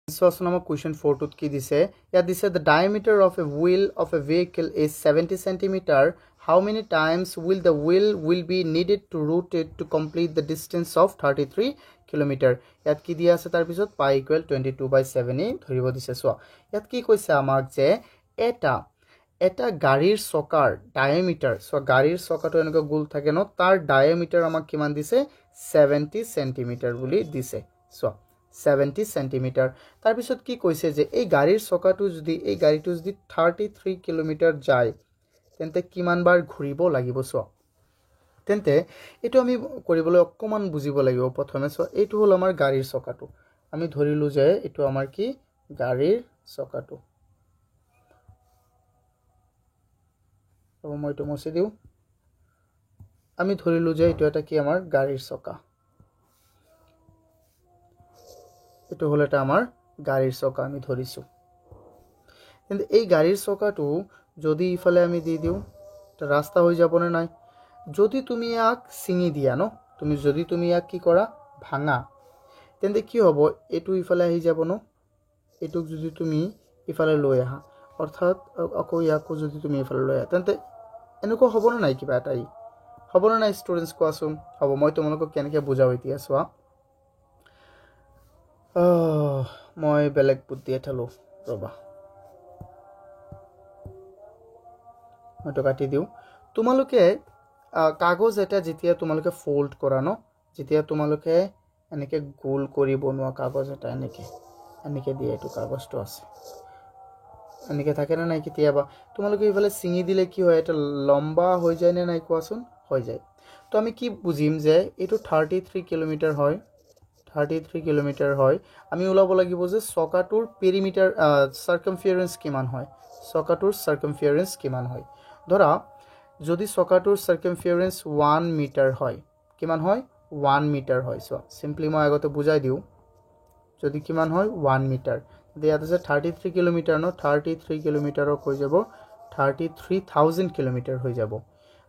So, question 4 to ki dise. Yeah, this is the diameter of a wheel of a vehicle is 70 centimeter. How many times will the wheel be needed to rotate to complete the distance of 33 kilometer? Yat ki dia ase tar pisot pi equal 22/7 dhoribo dise so. Yat ki koise amak je eta garir sokar diameter. So garir sokar to enko gul thake no tar diameter amak kiman dise 70 centimeter buli dise. So 70 centimetre তার পিছত কি কইছে যে এই গাড়ীৰ চকাটো যদি এই গাড়ীটো যদি 33 কিলোমিটাৰ যায় তেন্তে কিমান বাৰ ঘুৰিব লাগিব সো তেন্তে এটো আমি কৰিবলৈ অকমান বুজিব লাগিব প্ৰথমে সো এটো হল আমাৰ গাড়ীৰ চকাটো আমি ধৰিলো যে এটো আমাৰ কি গাড়ীৰ চকাটো মই এটো মুছি দিও আমি ধৰিলো যে এটো এটা কি আমাৰ গাড়ীৰ চকা এটো হল এটা আমাৰ গাড়ীৰ চকা আমি ধৰিছো কিন্তু এই গাড়ীৰ চকাটো যদি ইফালে আমি দি দিওঁ এটা ৰাস্তা হৈ যাব নে নাই যদি তুমি ইয়াক ছিঙি দিয়া ন যদি তুমি ইয়াক কি কৰা ভাঙা তেন্তে কি হ'ব এটো ইফালে আহি যাব ন এটোক যদি তুমি ইফালে লৈ আহা অৰ্থাৎ আকৌ ইয়াকো যদি তুমি ইফালে লৈ আহা তেন্তে এনেকুৱা হ'ব নে নাই কিবা এটাই হ'ব নে নাই ষ্টুডেন্টস কোৱাচোন হ'ব মই তোমালোকক কেনেকৈ বুজাও এতিয়া চোৱা মই বেলেগ বুদ্ধি এটা লওঁ ৰবা মইটো কাটি দিওঁ তোমালোকে কাগজ এটা যেতিয়া তোমালোকে ফোল্ড কৰা ন যেতিয়া তোমালোকে এনেকে গোল কৰি বনোৱা কাগজ এটা এনেকে দিয়ে এটো কাগজটো আছে এনেকে থাকে না নাই কেতিয়াবা তোমালোকে ইফালে ছিঙি দিলে কি হয় এটা লম্বা হৈ যায় না নাই কোৱাচোন হৈ যায় তো আমি কি বুজিম যে এটো 33 কিলোমিটাৰ হয় 33 কিলোমিটাৰ হয় আমি ওলাব লাগিব যে চকাটোৰ পেৰিমিটাৰ সাৰ্কামফাৰেন্স কিমান হয় চকাটোৰ সাৰ্কামফাৰেন্স কিমান হয় ধৰা যদি চকাটোৰ সাৰ্কামফাৰেন্স 1 মিটাৰ হয় কিমান হয় 1 মিটাৰ হয় সো সিম্পলি মই আগতে বুজাই দিও যদি কিমান হয় 1 মিটাৰ ইয়াত আছে 33 কিলোমিটাৰ ন 33 কিলোমিটাৰক হৈ যাব 33000 কিলোমিটাৰ হৈ যাব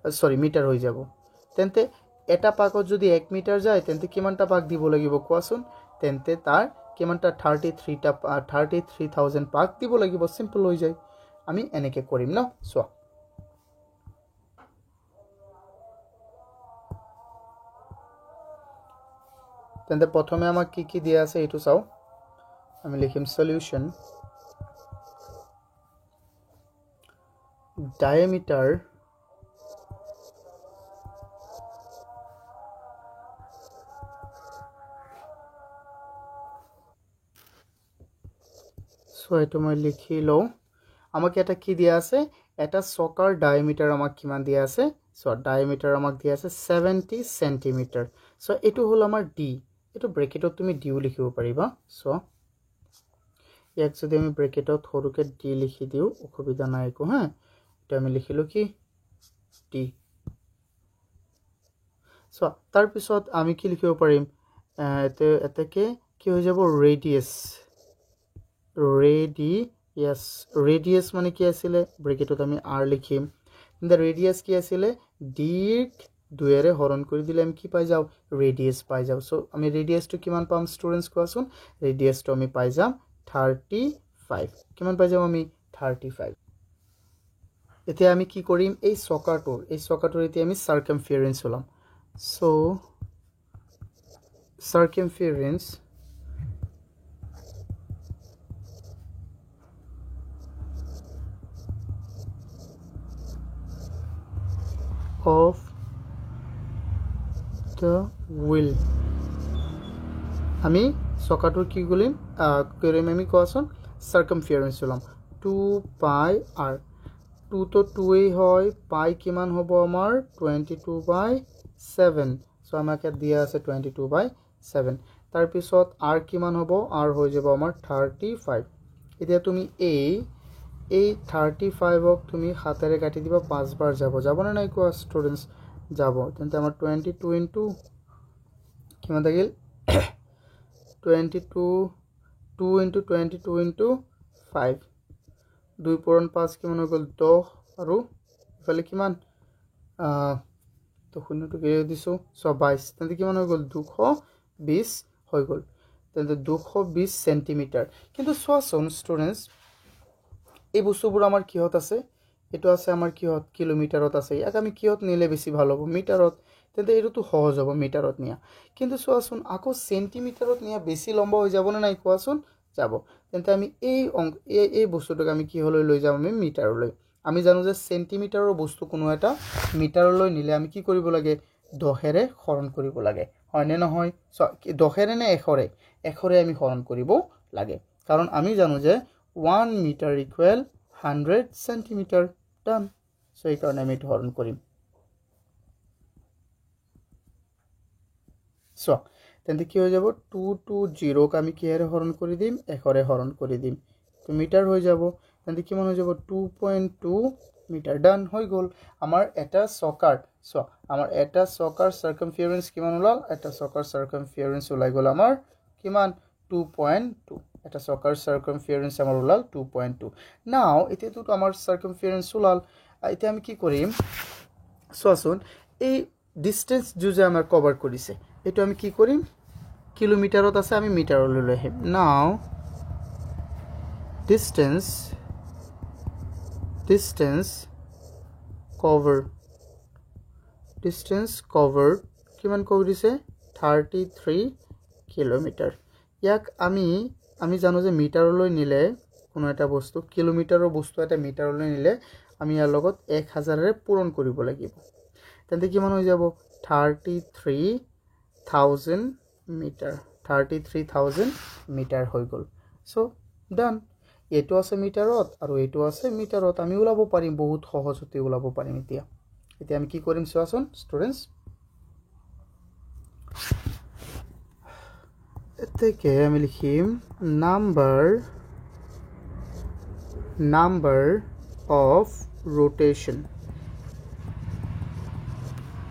সৰি মিটাৰ হৈ যাব তেন্তে এটা পাকত যদি 1 মিটাৰ যায় তেন্তে কিমানটা পাক দিব লাগিব কোৱাচোন তেন্তে তাৰ কিমানটা 33000 পাক দিব লাগিব সিম্পল হৈ যায় আমি এনেকে কৰিম ন সো তেন্তে প্ৰথমে আমাক কি দিয়া আছে এটো চাও আমি লিখিম সলিউশন diameter সো এটো মই লিখি লও আমাক এটা কি দিয়া আছে এটা চকাৰ ডায়ামিটাৰ আমাক কিমান দিয়া আছে সো ডায়ামিটাৰ আমাক দিয়া আছে 70 সেন্টিমিটাৰ সো এটো হল আমাৰ ডি এটো ব্ৰেকেটত তুমি ডিও লিখিব পাৰিবা সো ইয়াক যদি আমি ব্ৰেকেটত সৰুকে ডি লিখি দিও অসুবিধা নাই একো হা এটা আমি লিখিলো কি ডি সো তাৰ পিছত আমি কি লিখিব পাৰিম এতেকে কি হৈ যাব ৰেডিয়াস মানে কি আছিল ব্ৰেকেটত আমি r লিখিম the ৰেডিয়াস কি আছিল d ক 2 এৰে হৰণ কৰি দিলে আমি কি পাই যাও ৰেডিয়াস পাই যাও সো আমি ৰেডিয়াসটো কিমান পাম ষ্টুডেন্টস কোৱাচোন ৰেডিয়াসটো আমি পাই যাম 35 কিমান পাই যাম আমি 35 এতিয়া আমি কি কৰিম এই চকাটোৰ এতিয়া আমি সাৰ্কামফাৰেন্স হলাম সো সাৰ্কামফাৰেন্স of the wheel আমি চকাটোৰ কি কৰিম আমি কোৱাচোন সাৰ্কামফাৰেন্স হলাম 2 পাই r 2 তো 2 এই হয় পাই কিমান হ'ব আমাৰ 22/7 সো আমাক দিয়া আছে 22/7 তাৰ পিছত r কিমান হ'ব r হৈ যাব আমাৰ 35 এতিয়া তুমি এই 35 ক তুমি হাতেৰে কাটি দিবা 5 বাৰ যাব না নাই কোৱা ষ্টুডেন্টস যাব তেন্তে আমাৰ 22 ইনটু কিমান থাকিল 2 ইনটু 22 ইনটু 5 2 পূৰণ 5 কিমান হৈ গল 10 আৰু ইফালে কিমান তো শূন্যটো গেৰি দিছো 22 তেন্তে কিমান হৈ গল 220 হৈ গল তেন্তে 220 সেন্টিমিটাৰ কিন্তু চোৱাচোন ষ্টুডেন্টস এই বস্তুবোৰ আমাৰ কিহত আছে এটো আছে আমাৰ কিহত কিলোমিটাৰত আছে ইয়াক আমি কিহত নিলে বেছি ভাল হ'ব মিটাৰত তেন্তে এটো সহজ হ'ব মিটাৰত নিয়া কিন্তু চোৱাচোন আকৌ সেন্টিমিটাৰত নিয়া বেছি লম্বা হৈ যাব না নাই কোৱাচোন যাব তেন্তে আমি এই বস্তুটোক আমি কি হলৈ লৈ যাম আমি মিটাৰলৈ আমি জানো যে সেন্টিমিটাৰৰ বস্তু কোনো এটা মিটাৰলৈ নিলে আমি কি কৰিব লাগে 10 এৰে হৰণ কৰিব লাগে হয় নে নহয় 10 এৰে নে 1 এৰে আমি হৰণ কৰিব লাগে কাৰণ আমি জানো যে 1 meter equal 100 centimeter done so এই কারণে আমি হরণ করিম সো তেন্তে কি হৈ যাব 220 ক আমি কি এৰে হৰণ কৰি দিম 1 এৰে হৰণ কৰি দিম তো মিটাৰ হৈ যাব তেন্তে কিমান হৈ যাব 2.2 মিটাৰ ডান হৈ গল আমাৰ এটা চকাৰ সো আমাৰ এটা চকাৰ সাৰ্কামফাৰেন্স কিমান ওলাল এটা চকাৰ সাৰ্কামফাৰেন্স ওলাই গল আমাৰ কিমান 2.2 এটা চকাৰ সাৰ্কামফাৰেন্স আমাৰ ওলাল 2.2 নাও এতিয়া তো আমাৰ সাৰ্কামফাৰেন্স ওলাল এতিয়া আমি কি কৰিম চোৱাচোন এই ডিসটেন্স যে আমাৰ কভাৰ কৰিছে এটো আমি কি কৰিম কিলোমিটাৰত আছে আমি মিটাৰলৈ লৈ আহিম নাও distance covered কিমান কভাৰ দিছে 33 কিলোমিটাৰ ইয়াক আমি জানো যে মিটাৰলৈ নিলে কোনো এটা বস্তু কিলোমিটাৰৰ বস্তু এটা মিটাৰলৈ নিলে আমি ইয়াৰ লগত 1000 ৰে পূৰণ কৰিব লাগিব তেন্তে কিমান হৈ যাব 33000 মিটাৰ 33000 মিটাৰ হৈ গল সো ডান এটো আছে মিটাৰত আৰু এটো আছে মিটাৰত আমি ওলাব পাৰিম বহুত সহজতে ওলাব পাৰিম এতিয়া আমি কি কৰিম চোৱাচোন ষ্টুডেন্টস এতেকে আমি লিখিম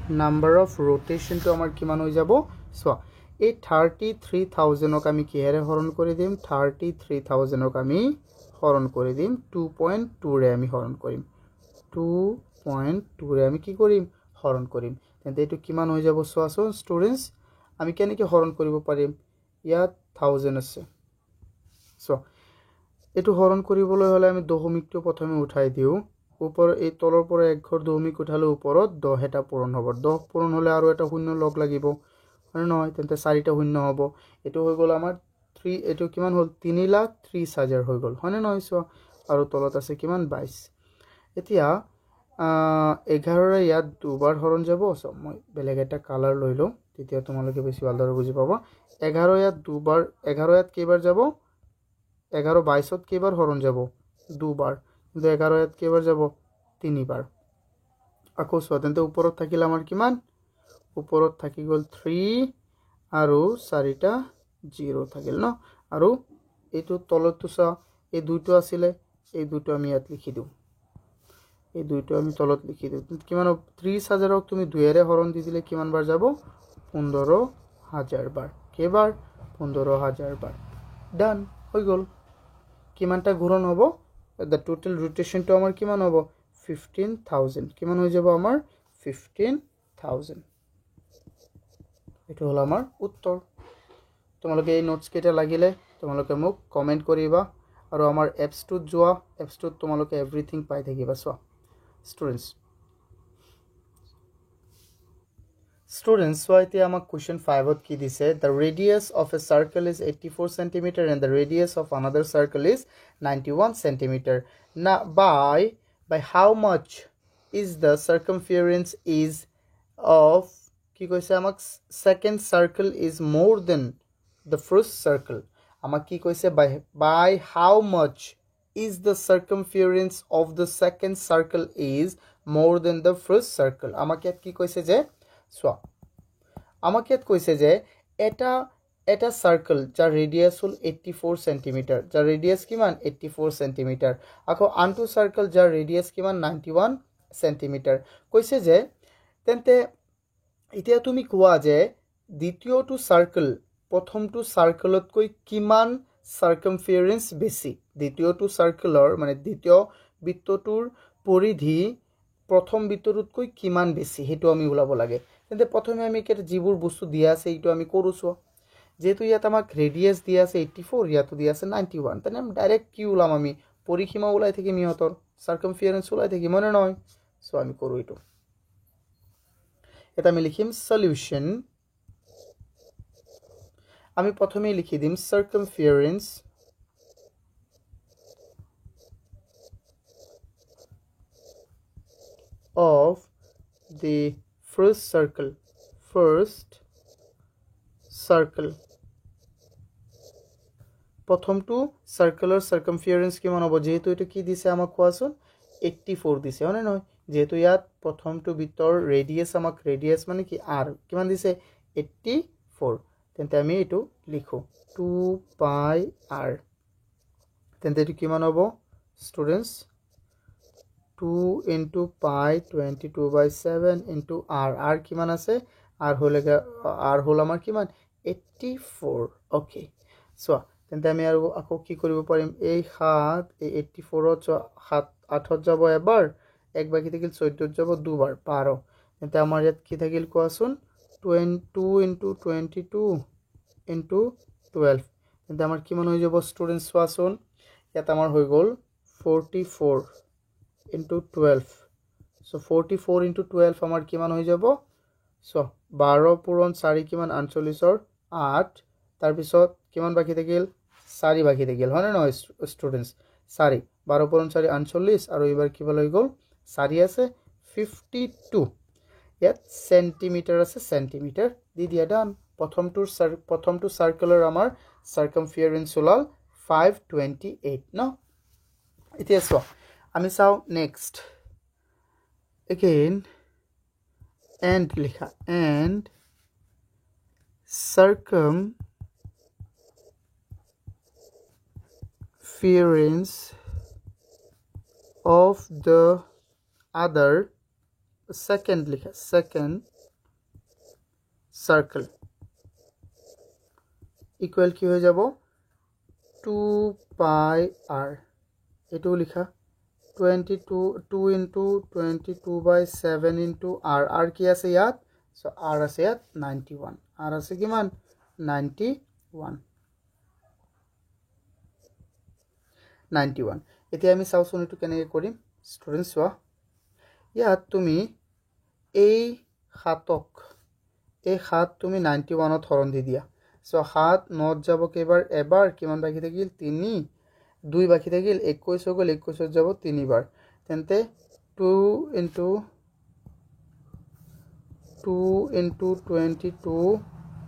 number of rotation to আমাৰ কিমান হৈ যাব সো এই 33000 ক আমি কিহেৰে হৰণ কৰি দিম 33000 ক আমি হৰণ কৰি দিম 2.2 ৰে আমি হৰণ কৰিম 2.2 ৰে আমি কি কৰিম হৰণ কৰিম তেন্তে এটো কিমান হৈ যাব চোৱাচোন ষ্টুডেন্টস আমি কেনেকৈ হৰণ কৰিব পাৰিম ইয়াত 1000 আছে সো এটো হৰণ কৰিবলৈ হলে আমি দশমিকটো প্ৰথমে উঠাই দিও ওপৰ এই তলৰ পৰা এক ঘৰ দশমিক উঠালে ওপৰত 10 এটা পূৰণ হ'ব 10 পূৰণ হলে আৰু এটা শূন্য লগ লাগিব আৰু নহয় তেন্তে 4টা শূন্য হ'ব এটো হৈ গল আমাৰ 3 এটো কিমান হল 3,30,000 হৈ গল হয়নে নহয় সো আৰু তলত আছে কিমান 22 এতিয়া 11 ৰে ইয়াত দুবাৰ হৰণ যাব সো মই বেলেগ এটা কালাৰ লৈ লও তেতিয়া তোমালোকে বেছি ভালদৰে বুজি পাবা 11 ইয়াত দুবাৰ 11 ইয়াত কেইবাৰ যাব 11 22ত কেইবাৰ হৰণ যাব দুবাৰ কিন্তু 11 ইয়াত কেইবাৰ যাব তিনিবাৰ আকৌ সো তেন্তে ওপৰত থাকিল আমাৰ কিমান ওপৰত থাকি গল 3 আৰু 4টা 0 থাকিল ন আৰু এটো তলতো সা এই দুটো আছিল এই দুটো আমি ইয়াত লিখি দিও এই দুটো আমি তলত লিখি দিও কিমান 30000 ক তুমি 2 ৰে হৰণ দি দিলে কিমান বাৰ যাব 15000 বাৰ কেবাৰ 15000 বাৰ ডান হৈ গল কিমানটা ঘূৰণ হ'ব the total rotation to আমাৰ কিমান হ'ব 15000 কিমান হৈ যাব আমাৰ 15000 এটো হল আমাৰ উত্তৰ তোমালোকে এই নোটস কেটা লাগিলে তোমালোকে মোক কমেন্ট কৰিবা আৰু আমাৰ এপছ টুত যোৱা এপছ টুত তোমালোকে এভৰিথিং পাই থাকিবা সো Students, so এতিয়া আমাক question 5 ত কি দিছে the radius of a circle is 84 cm and the radius of another circle is 91 cm. Now by how much is the circumference is of কি কৈছে আমাক second circle is more than the first circle. আমাক কি কৈছে by how much is the circumference of the second circle is more than the first circle. আমাক কি কৈছে যে সো আমাকে কৈছে যে এটা সার্কেল যার রেডিয়াস হল 84 সেন্টিমিটার যার রেডিয়াস কিমান 84 সেন্টিমিটার আকৌ আনটো সার্কেল যার ৰেডিয়াস কিমান 91 সেন্টিমিটাৰ কৈছে যে তেন্তে এতিয়া তুমি কোৱা যে দ্বিতীয়টো সাৰ্কেল প্ৰথমটো সাৰ্কেলতকৈ কিমান সাৰ্কামফাৰেন্স বেছি দ্বিতীয়টো সাৰ্কেলৰ মানে দ্বিতীয় বৃত্তটোৰ পৰিধি প্ৰথম বৃত্তটোতকৈ কিমান বেছি হেতু আমি উলাব লাগে তেন্তে প্ৰথমে আমি কেটা জিবুৰ বস্তু দিয়া আছে এইটো আমি কৰোছো যেহেতু ইয়াত আমাক ৰেডিয়াস দিয়া আছে 84 ইয়াতো দিয়া আছে 91 তেনে আমি ডাইৰেক্ট কি উলাম আমি পৰিসীমা উলাই থেকে মিহতৰ সাৰ্কামফাৰেন্স উলাই থেকে মনে নহয় সো আমি কৰো এটো এটা আমি লিখিম সলিউশন আমি প্ৰথমে লিখি দিম সাৰ্কামফাৰেন্স of the first circle প্ৰথমটো সাৰ্কেলৰ সাৰ্কামফাৰেন্স কিমান হ'ব যেহেতু এটা কি দিছে আমাক কোৱাচোন 84 দিছে হয়নে নহয় যেহেতু ইয়াত প্ৰথমটো বৃত্তৰ ৰেডিয়াস আমাক ৰেডিয়াস মানে কি r কিমান দিছে 84 তেন্তে আমি এটো লিখো 2 pi r তেন্তে এটো কিমান হ'ব students 2 into pi 22/7 into r r কিমান আছে r হল আমাৰ কিমান 84 okay so তেন্তে আমি আৰু আকৌ কি কৰিব পাৰিম এই 7 এই 84 7 8 যাব এবাৰ এক বাকি থাকিল 14 যাব দুবাৰ 12 তেন্তে আমাৰ ইয়াত কি থাকিল কোৱাচোন 22 * 22 * 12 তেন্তে আমাৰ কিমান হৈ যাব ষ্টুডেন্টস চোৱাচোন ইয়াত আমাৰ হৈ গ'ল 44 * 12 সো 44 * 12 আমাৰ কিমান হৈ যাব সো 12 পূৰণ 4 কিমান 48 ৰ 8 তাৰ পিছত কিমান বাকি থাকিল 4 বাকি থাকিল হয় না নহয় ষ্টুডেন্টস 4 12 পূৰণ 4 48 আৰু এবাৰ কি হৈ গ'ল 4 আছে 52 ইয়াত সেন্টিমিটাৰ আছে সেন্টিমিটাৰ দি দিয়া ডান প্ৰথমটো সাৰ্কেলৰ আমাৰ সাৰ্কামফাৰেন্স ওলাল 528 ন এতিয়া চোৱা আমি চাও নেক্সট again and লিখা and circumference of the other second লিখা second circle equal কি হয়ে যাব 2 pi r এটো লিখা 22 2 into 22/7 into r r কি আছে ইয়াত সো r আছে ইয়াত 91 r আছে কিমান 91 এতিয়া আমি চাওচোন এটো কেনেকৈ কৰিম ষ্টুডেন্টস চোৱা ইয়াত তুমি এই 7 তুমি 91 ত হৰণ দি দিয়া সো 7 9 যাব কেবাৰ এবাৰ কিমান বাকি থাকিল 3 2 বাকি থাকিল 21 হৈ গ'ল 21 যাব 3 বাৰ তেন্তে 2 into 22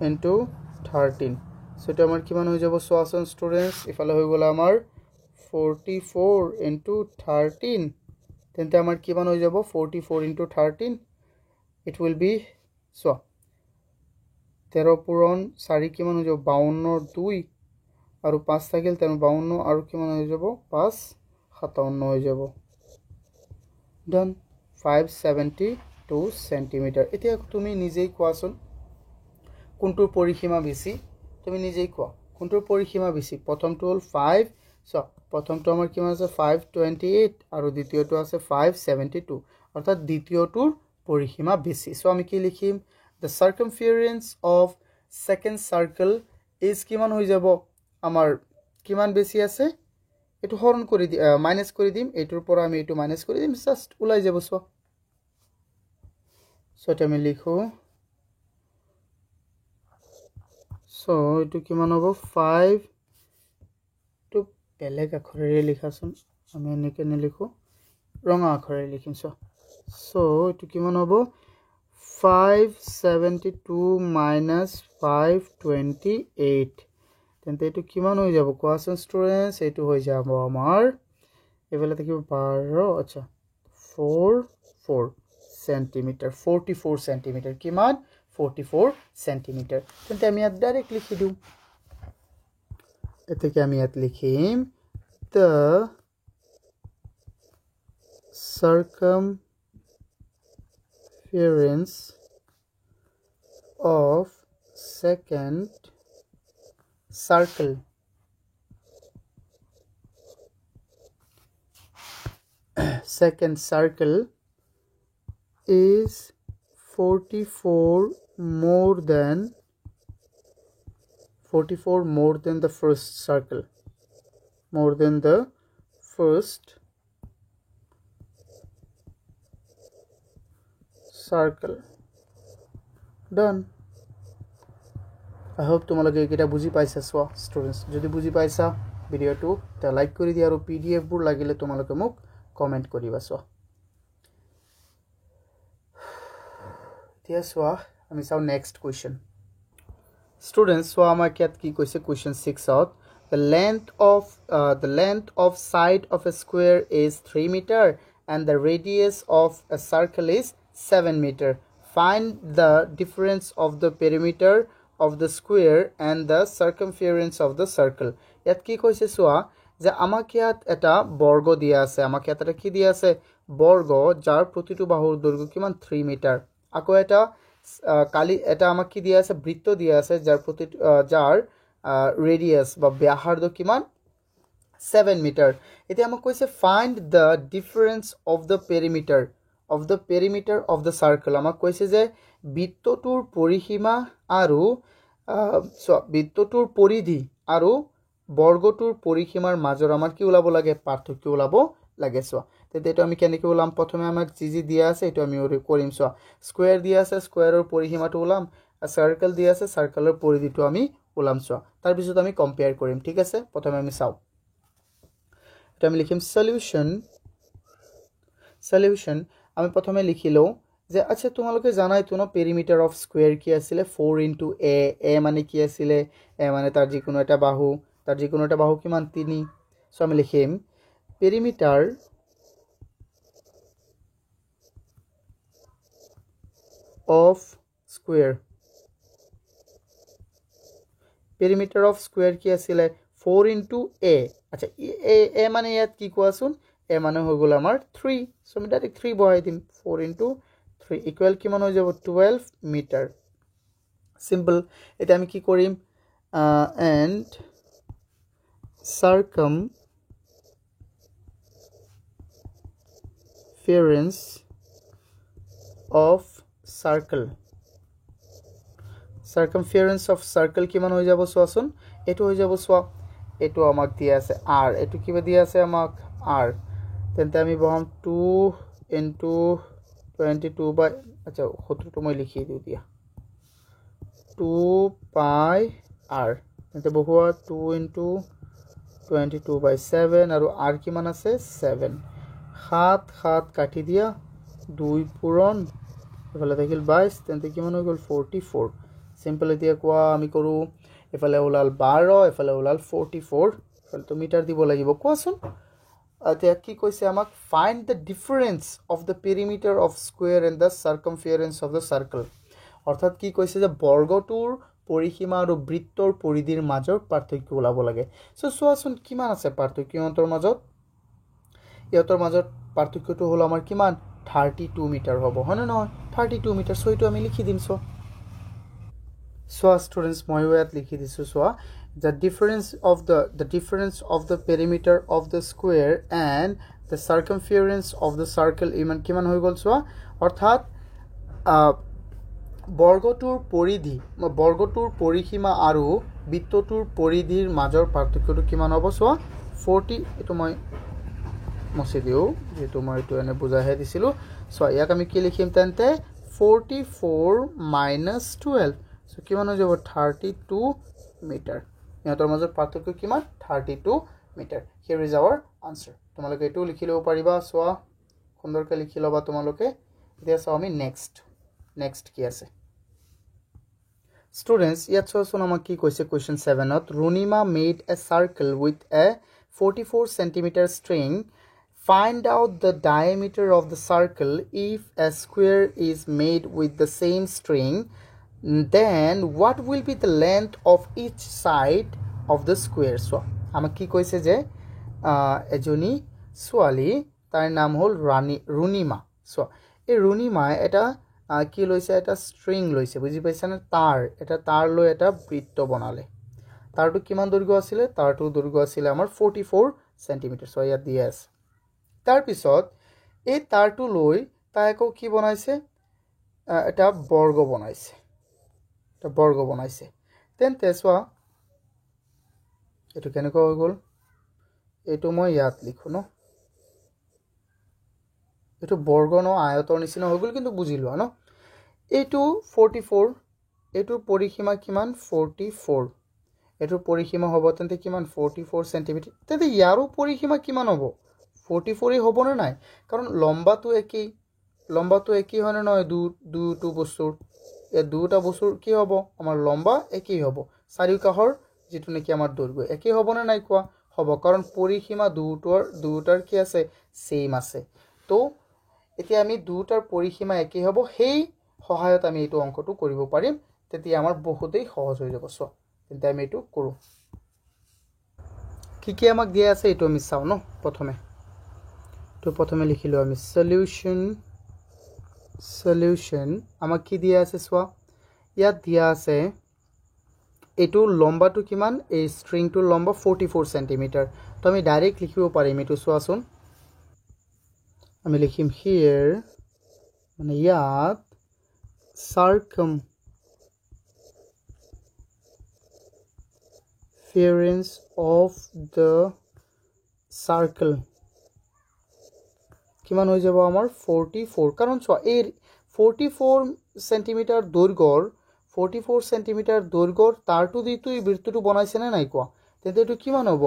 into 13 সো এটা আমাৰ কিমান হৈ যাব সোয়াসন স্টুডেন্টস ইফালে হৈ গ'ল আমাৰ 44 into 13 তেন্তে আমাৰ কিমান হৈ যাব 44 into 13 it will be so 13 পূৰণ 4 কিমান হৈ যাব 52 2 আৰু 5 থাকিল 52 আৰু কিমান হৈ যাব 5 57 হৈ যাব ডান 572 সেন্টিমিটাৰ এতিয়া তুমি নিজেই কোৱাচোন কোনটোৰ পৰিসীমা বেছি তুমি নিজেই কোৱা কোনটোৰ পৰিসীমা বেছি প্ৰথমটো হল 5 সো প্ৰথমটো আমাৰ কিমান আছে 528 আৰু দ্বিতীয়টো আছে 572 অৰ্থাৎ দ্বিতীয়টোৰ পৰিসীমা বেছি সো আমি কি লিখিম the circumference of second circle is কিমান হৈ যাব আমাৰ কিমান বেছি আছে এটো হৰণ কৰি দি মাইনাস কৰি দিম এটোৰ পৰা আমি এটো মাইনাস কৰি দিম জাস্ট উলাই যাব সো এটা আমি লিখো সো এটো কিমান হ'ব 5 টু বেলেগ আখৰেৰে লিখাছন আমি এনেকে লিখো ৰঙা আখৰেৰে লিখিম সো এটো কিমান হ'ব 572 minus 528 তেন্তে এটো কিমান হৈ যাব কোৱাচোন ষ্টুডেন্টস এটো হৈ যাব আমাৰ এবেলা থাকিব 12 আচ্ছা 44 সেন্টিমিটার 44 সেন্টিমিটার কিমান 44 সেন্টিমিটার তেন্তে আমি ইয়াত ডাইরেক্ট লিখি দিও এতে কি আমি ইয়াত লিখিম the circumference of second circle is 44 more than the first circle done I hope তোমালোকে এটা বুজি পাইছা সো স্টুডেন্টস যদি বুজি পাইছা ভিডিওটো তে লাইক কৰি দিয়া আৰু পিডিএফ বোৰ লাগিলে তোমালোকে মোক কমেন্ট কৰিবা সো এতিয়া সো আমি চাও নেক্সট কোৱেশ্চন স্টুডেন্টস সো আমাৰ কিয়াত কি কৈছে question 6 out the length of side of a square is 3 meter and the radius of a circle is 7 meter find the difference of the perimeter of the square and the circumference of the circle ইয়াত কি কৈছে সোয়া যে আমাক ইয়াত এটা বৰ্গ দিয়া আছে আমাক ইয়াত এটা কি দিয়া আছে বৰ্গ যাৰ প্ৰতিটো বাহুৰ দৈৰ্ঘ্য কিমান 3 মিটাৰ আকৌ এটা কালি এটা আমাক কি দিয়া আছে বৃত্ত দিয়া আছে যাৰ ৰেডিয়াছ বা ব্যাসাৰ্ধ কিমান 7 মিটাৰ এতিয়া আমাক কৈছে find the difference of the perimeter of the circle আমাক কৈছে যে বৃত্তটোৰ পৰিসীমা আৰু বৃত্তটোৰ পৰিধি আৰু বৰ্গটোৰ পৰিসীমাৰ মাজৰ আমাৰ কি ওলাব লাগে পাৰ্থক্য ওলাব লাগে চোৱা তেতিয়া এটা আমি কেনেকৈ ওলাম প্ৰথমে আমাক যি দিয়া আছে এটা আমি কৰিম চোৱা স্কয়াৰ দিয়া আছে স্কয়াৰৰ পৰিসীমাটো ওলাম সাৰ্কেল দিয়া আছে সাৰ্কেলৰ পৰিধিটো আমি ওলাম চোৱা তাৰ পিছত আমি কম্পেয়াৰ কৰিম ঠিক আছে প্ৰথমে আমি চাও এটা আমি লিখিম সলিউশন আমি প্ৰথমে লিখিলো যে আচ্ছা তোমালোকে জানাই তো ন পেৰিমিটাৰ অফ স্কয়াৰ কি আছিল 4 * a মানে কি আছিল a মানে তাৰ যিকোনো এটা বাহু কিমান 3 সো আমি লিখিম পেৰিমিটাৰ অফ স্কয়াৰ কি আছিল 4 * a আচ্ছা a মানে ইয়াত কি কোৱাচোন a মানে হৈ গল আমাৰ 3 সো আমি ডাইৰেক্ট 3 বহাই দিম 4 * 3 ইকুৱেল কিমান হৈ যাব 12 মিটাৰ সিম্পল এটা আমি কি কৰিম and circumference of circle কিমান হৈ যাব চোৱাচোন এটো হৈ যাব চোৱা এটো আমাক দিয়া আছে r এটো কিবা দিয়া আছে আমাক r তেন্তে আমি বহাম 2 * 22 বাই আচ্ছা সূত্ৰটো মই লিখি দিও দিয়া 2 pi r তেন্তে বহুৱা 2 * 22/7 আৰু r কিমান আছে 7 7 কাটি দিয়া 2 পূৰণ এফালে থাকিল 22 তেন্তে কিমান হৈ গল 44 সিম্পল এতিয়া কোৱা আমি কৰো এফালে ওলাল 12 এফালে ওলাল 44 ফলটো মিটাৰ দিব লাগিব কোৱাচোন এতিয়া কি কৈছে আমাক find the difference of the perimeter of square and the circumference of the circle অৰ্থাৎ কি কৈছে যে বৰ্গটোৰ পৰিসীমা আৰু বৃত্তৰ পৰিধিৰ মাজৰ পাৰ্থক্য ওলাব লাগে সো চোৱাচোন কিমান আছে পাৰ্থক্য ইহঁতৰ মাজত পাৰ্থক্যটো হল আমাৰ কিমান 32 মিটাৰ হ'ব হয়নে নহয় 32 মিটাৰ সো এটো আমি লিখি দিম সো students মই ইয়াত লিখি দিছো so the difference of the perimeter of the square and the circumference of the circle ইমান কিমান হৈ গল সো অৰ্থাৎ বৰ্গটোৰ পৰিসীমা আৰু বৃত্তটোৰ পৰিধিৰ মাজৰ পাৰ্থক্যটো কিমান হ'ব সো 40 এটো মই মছে দিও যেটো মই এটো এনে বুজাহে দিছিলো সো ইয়াক আমি কি লিখিম তেন্তে 44 - 12 সো কিমান হৈ যাব 32 মিটাৰ ইহঁতৰ মাজৰ পাৰ্থক্য কিমান 32 metre here is our answer তোমালোকে এটো লিখি লব পাৰিবা সো সুন্দৰকৈ লিখি লবা তোমালোকে এতিয়া চাও আমি নেক্সট কি আছে students ইয়াত চোৱাচোন আমাক কি কৈছে question 7 to ৰুনিমা made a circle with a 44 cm string find out the diameter of the circle if a square is made with the same string then what will be the length of each side of the square so আমাক কি কৈছে যে এজনী ছোৱালী তাৰ নাম হল ৰুনিমা so এই ৰুনিমা এটা কি লৈছে এটা স্ট্ৰিং লৈছে বুজি পাইছা না এটা তাৰ লৈ এটা বৃত্ত বনালে তাৰটো কিমান দৈৰ্ঘ্য আছিল তাৰটো দৈৰ্ঘ্য আছিল আমাৰ 44 cm so ইয়াত দিয়া আছে তাৰ পিছত এই তাৰটো লৈ তাইকো কি বনাইছে এটা বৰ্গ বনাইছে তেন্তে চোৱা এটো কেনেকৈ হৈ গল এটো মই ইয়াত লিখো ন এটো বৰ্গ ন আয়তৰ নিচিনা হৈ গল কিন্তু বুজি লোৱা ন এটো 44 এটো পৰিসীমা কিমান 44 এটো পৰিসীমা হ'ব তেন্তে কিমান 44 cm তেন্তে ইয়াৰো পৰিসীমা কিমান হ'ব 44 হ'ব না নাই কাৰণ লম্বাটো একই হয় না নহয় দুটো বস্তুৰ এই দুটা বস্তুৰ কি হ'ব আমাৰ লম্বা একই হ'ব চাৰিওকাহৰ যেটো নেকি আমাৰ দৈৰ্ঘ্য একই হ'ব না নাই কোৱা হ'ব কাৰণ পৰিসীমা দুটাৰ কি আছে সেম আছে তো এতিয়া আমি দুটাৰ পৰিসীমা একই হ'ব সেই সহায়ত আমি এটো অংকটো কৰিব পাৰিম তেতিয়া আমাৰ বহুতেই সহজ হৈ যাব সো তেন্তে আমি এটো কৰো কি আমাক দিয়া আছে এটো আমি চাও ন প্ৰথমে লিখিলো আমি সলিউশন আমাক কি দিয়া আছে সোৱা ইয়াত দিয়া আছে এইটো লম্বাটো কিমান এই স্ট্ৰিংটোৰ লম্বা 44 সেন্টিমিটাৰ তো আমি ডাইৰেক্ট লিখিব পাৰিম এইটো চোৱাচোন আমি লিখিম হিয়াৰ মানে ইয়াত circumference of the circle কিমান হৈ যাব আমাৰ 44 কাৰণ চোৱা এই 44 সেন্টিমিটাৰ দৈৰ্ঘ্যৰ 44 সেন্টিমিটাৰ দৈৰ্ঘ্যৰ তাৰটো দিটো এই বৃত্তটো বনাইছে না নাই কোৱা তেন্তে এটো কিমান হ'ব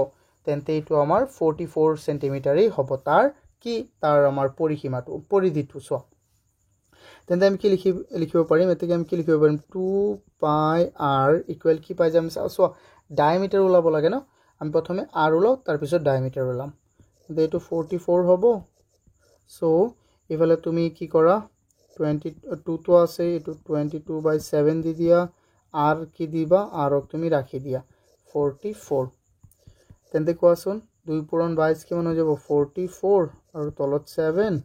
তেন্তে এটো আমাৰ 44 সেন্টিমিটাৰই হ'ব তাৰ কি তাৰ আমাৰ পৰিসীমাটো পৰিধিটো চোৱা তেন্তে আমি কি লিখিব পাৰিম এতে আমি কি লিখিব পাৰিম 2 পাই r ইকুৱেল কি পাই যাম চোৱা ডায়ামিটাৰ ওলাব লাগে ন আমি প্ৰথমে r ওলাও তাৰ পিছত ডায়ামিটাৰ ওলাম তেন্তে এটো 44 হ'ব সো ইফালে তুমি কি কৰা 22 তো আছে এটো 22/7 দি দিয়া r কি দিবা r ক তুমি ৰাখি দিয়া 44 তেন্তে কোৱাচোন 2 পূৰণ 22 কিমান হৈ যাব 44 আৰু তলত 7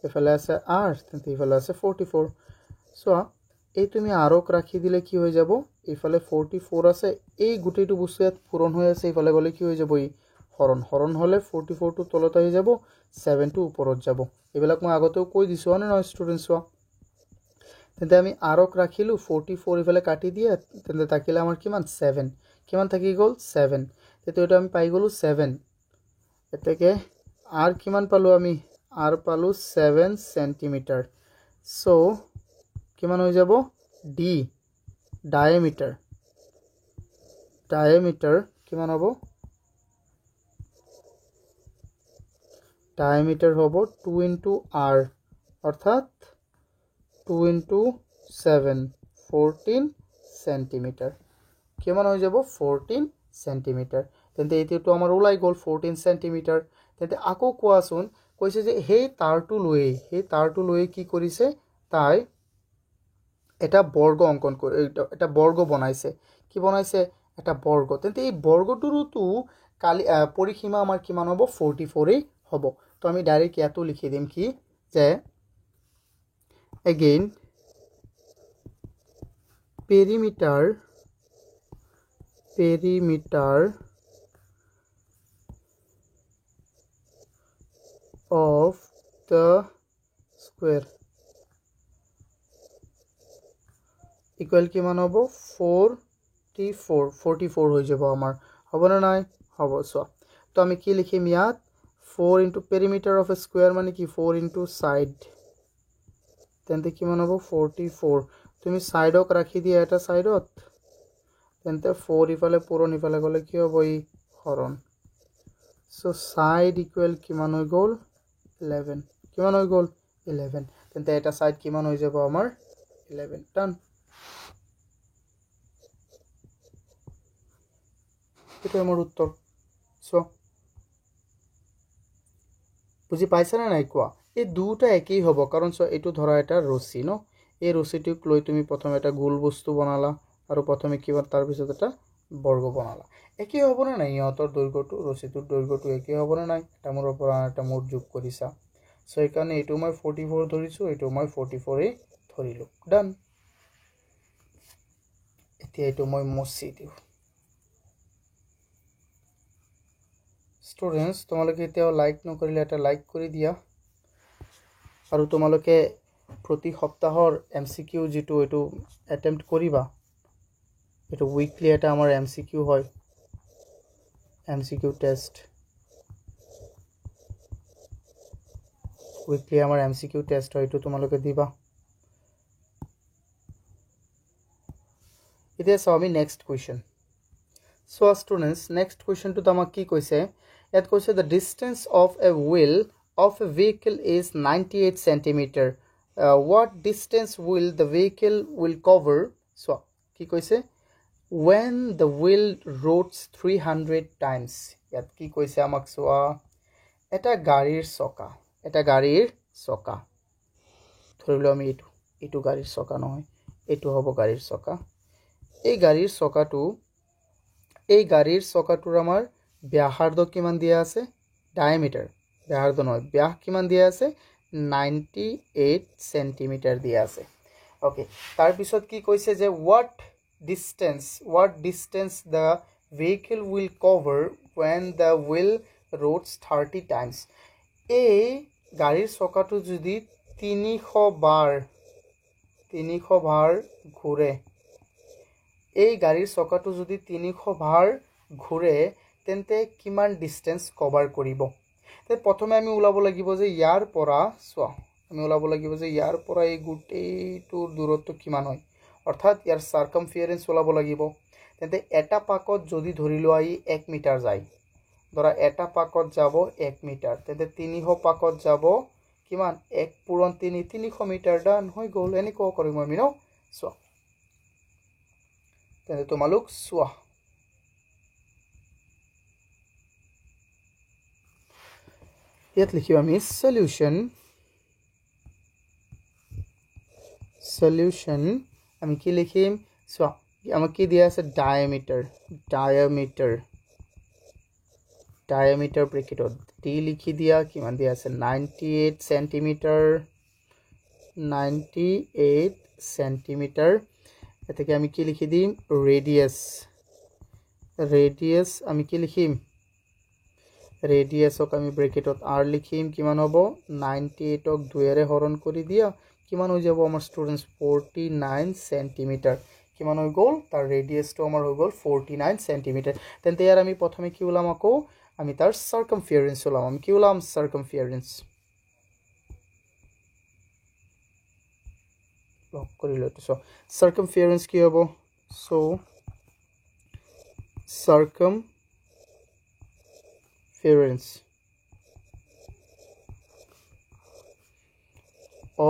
ইফালে আছে r তেন্তে ইফালে আছে 44 সো এই তুমি r ক ৰাখি দিলে কি হৈ যাব ইফালে 44 আছে এই গুটেটো বস্তু ইয়াত পূৰণ হৈ আছে ইফালে গলে কি হৈ যাব ই হৰণ হলে 44 টো তলত আহি যাব 7 টো ওপৰত যাব এবিলাক মই আগতেও কৈ দিছো না ন ষ্টুডেন্টস তেন্তে আমি r ক ৰাখিলো 44 ইফালে কাটি দিয়া তেন্তে থাকিলে আমাৰ কিমান 7 কিমান থাকি গল 7 তেতে এটা আমি পাই গলো 7 এতেকে r কিমান পালো আমি r পালো 7 সেন্টিমিটার সো কিমান হৈ যাব d ডায়ামিটার কিমান হ'ব ডায়ামিটার হ'ব 2 into r অর্থাৎ 2 into 7 14 সেন্টিমিটার কিমান হৈ যাব 14 সেন্টিমিটার তেন্তে এতিয়াটো আমাৰ ওলাই গল 14 সেন্টিমিটাৰ তেন্তে আকো কোৱাচোন কৈছে যে হেই তাৰটো লৈ কি কৰিছে তাই এটা বৰ্গ অঙ্কন কৰি এটা বৰ্গ বনাইছে কি বনাইছে এটা বৰ্গ তেন্তে এই বৰ্গটোৰটো কালি পৰিসীমা আমাৰ কিমান হ'ব 44 এই হ'ব তো আমি ডাইৰেক্ট ইয়াতো লিখি দিম কি যে again perimeter of the square equal কিমান হ'ব 44 হৈ যাব আমাৰ হ'ব না নাই হ'ব সো তো আমি কি লিখিম ইয়াত 4 into perimeter of a square মানে কি 4 into side তেন্তে কিমান হ'ব 44 তুমি সাইডক ৰাখি দিয়া এটা সাইডত তেন্তে 4 ইফালে পূৰণ ইফালে গলে কি হ'ব ই হৰণ সো সাইড ইকুৱেল কিমান হৈ গল 11 কিমান হৈ গল 11 তেন্তে এটা সাইড কিমান হৈ যাব আমাৰ 11 ডান এটা আমাৰ উত্তৰ সো বুজি পাইছা না নাই কোৱা এই দুটা একই হ'ব কাৰণ সো এটো ধৰা এটা ৰছী ন এই ৰছীটোক লৈ তুমি প্ৰথমে এটা গোল বস্তু বনালা আৰু প্ৰথমে কিবা তাৰ পিছত এটা বৰ্গ বনালা একই হ'ব না নাই ইহঁতৰ দৈৰ্ঘ্যটো ৰছীটোৰ দৈৰ্ঘ্যটো একই হ'ব না নাই এটা মোৰ পৰা এটা মোৰ যোগ কৰিছা সো এই কাৰণে এটো মই 44 ধৰিছো এটো মই 44 এই ধৰিলো ডান এতিয়া এটো মই মুছি দিও স্টুডেন্টস তোমালোকে এতিয়া লাইক নকৰিলে এটা লাইক কৰি দিয়া আৰু তোমালোকে প্ৰতি সপ্তাহৰ এমসিকিউ যেটো এটো অ্যাটেম্প্ট কৰিবা এটো উইকলি এটা আমাৰ এমসিকিউ হয় এমসিকিউ টেষ্ট উইকলি আমাৰ এমসিকিউ টেষ্ট হয় এটো তোমালোকে দিবা এতিয়া চাও আমি next question so students next কোৱেশ্চনটো আমাক কি কৈছে ইয়াত কৈছে the distance of a wheel of a vehicle is 98 centimeter what distance will the vehicle will cover so কি কৈছে when the wheel rotates 300 times ইয়াত কি কৈছে আমাক সোয়া এটা গাড়ীৰ চকা ধৰিলো আমি এটো গাড়ীৰ চকা নহয় এটো হ'ব গাড়ীৰ চকা এই গাড়ীৰ চকাটোৰ আমাৰ ব্যাসাৰ্ধ কিমান দিয়া আছে ডায়ামিটাৰ ব্যাসাৰ্ধ নহয় ব্যাস কিমান দিয়া আছে 98 সেন্টিমিটাৰ দিয়া আছে ওকে তাৰ পিছত কি কৈছে যে what distance the vehicle will cover when the wheel rotates 30 times. এই গাড়ীৰ চকাটো যদি 300 বাৰ ঘূৰে, এই গাড়ীৰ চকাটো যদি 300 বাৰ ঘূৰে তেন্তে কিমান ডিস্টেন্স কভাৰ কৰিব? তে প্ৰথমে আমি ওলাব লাগিব যে ইয়াৰ পৰা ইয়াৰ পৰা এই গোটেইটোৰ দূৰত্ব কিমান হয়, অৰ্থাৎ ইয়াৰ সাৰ্কামফিয়াৰেন্স ওলাব লাগিব। তেন্তে এটা পাকত যদি ধৰি লোৱা ই 1 মিটাৰ যায়, ধৰা এটা পাকত যাব 1 মিটাৰ, তেন্তে 300 পাকত যাব কিমান? 1 পূৰণ 3 300 মিটাৰ ডান হৈ গ'ল। এনেকুৱা কৰিম আমি ন। চোৱা, তেন্তে তোমালোক চোৱা, ইয়াত লিখিম আমি সলিউশন। আমি কি লিখিম? চোৱা, আমাক কি দিয়া আছে? ডায়ামিটাৰ ব্ৰেকেটত ডি লিখি দিয়া। কিমান দিয়া আছে? 98 সেন্টিমিটাৰ। এটাকে আমি কি লিখি দিম? ৰেডিয়াস আমি কি লিখিম? ৰেডিয়াসক আমি ব্ৰেকেটত r লিখিম। কিমান হ'ব? 98ক 2ৰে হৰণ কৰি দিয়া। কিমান হৈ যাব আমাৰ ষ্টুডেন্টস? 49 সেন্টিমিটাৰ। কিমান হৈ গ'ল? তাৰ ৰেডিয়াসটো আমাৰ হৈ গ'ল 49 সেন্টিমিটাৰ। তেন্তে ইয়াৰ আমি প্ৰথমে কি ওলাম? আকৌ আমি তাৰ সাৰ্কামফিয়াৰেন্স ওলাম। আমি কি ওলাম? সাৰ্কামফিয়াৰেন্স লক কৰি লইতো। সো সাৰ্কামফিয়াৰেন্স কি হ'ব? So circumference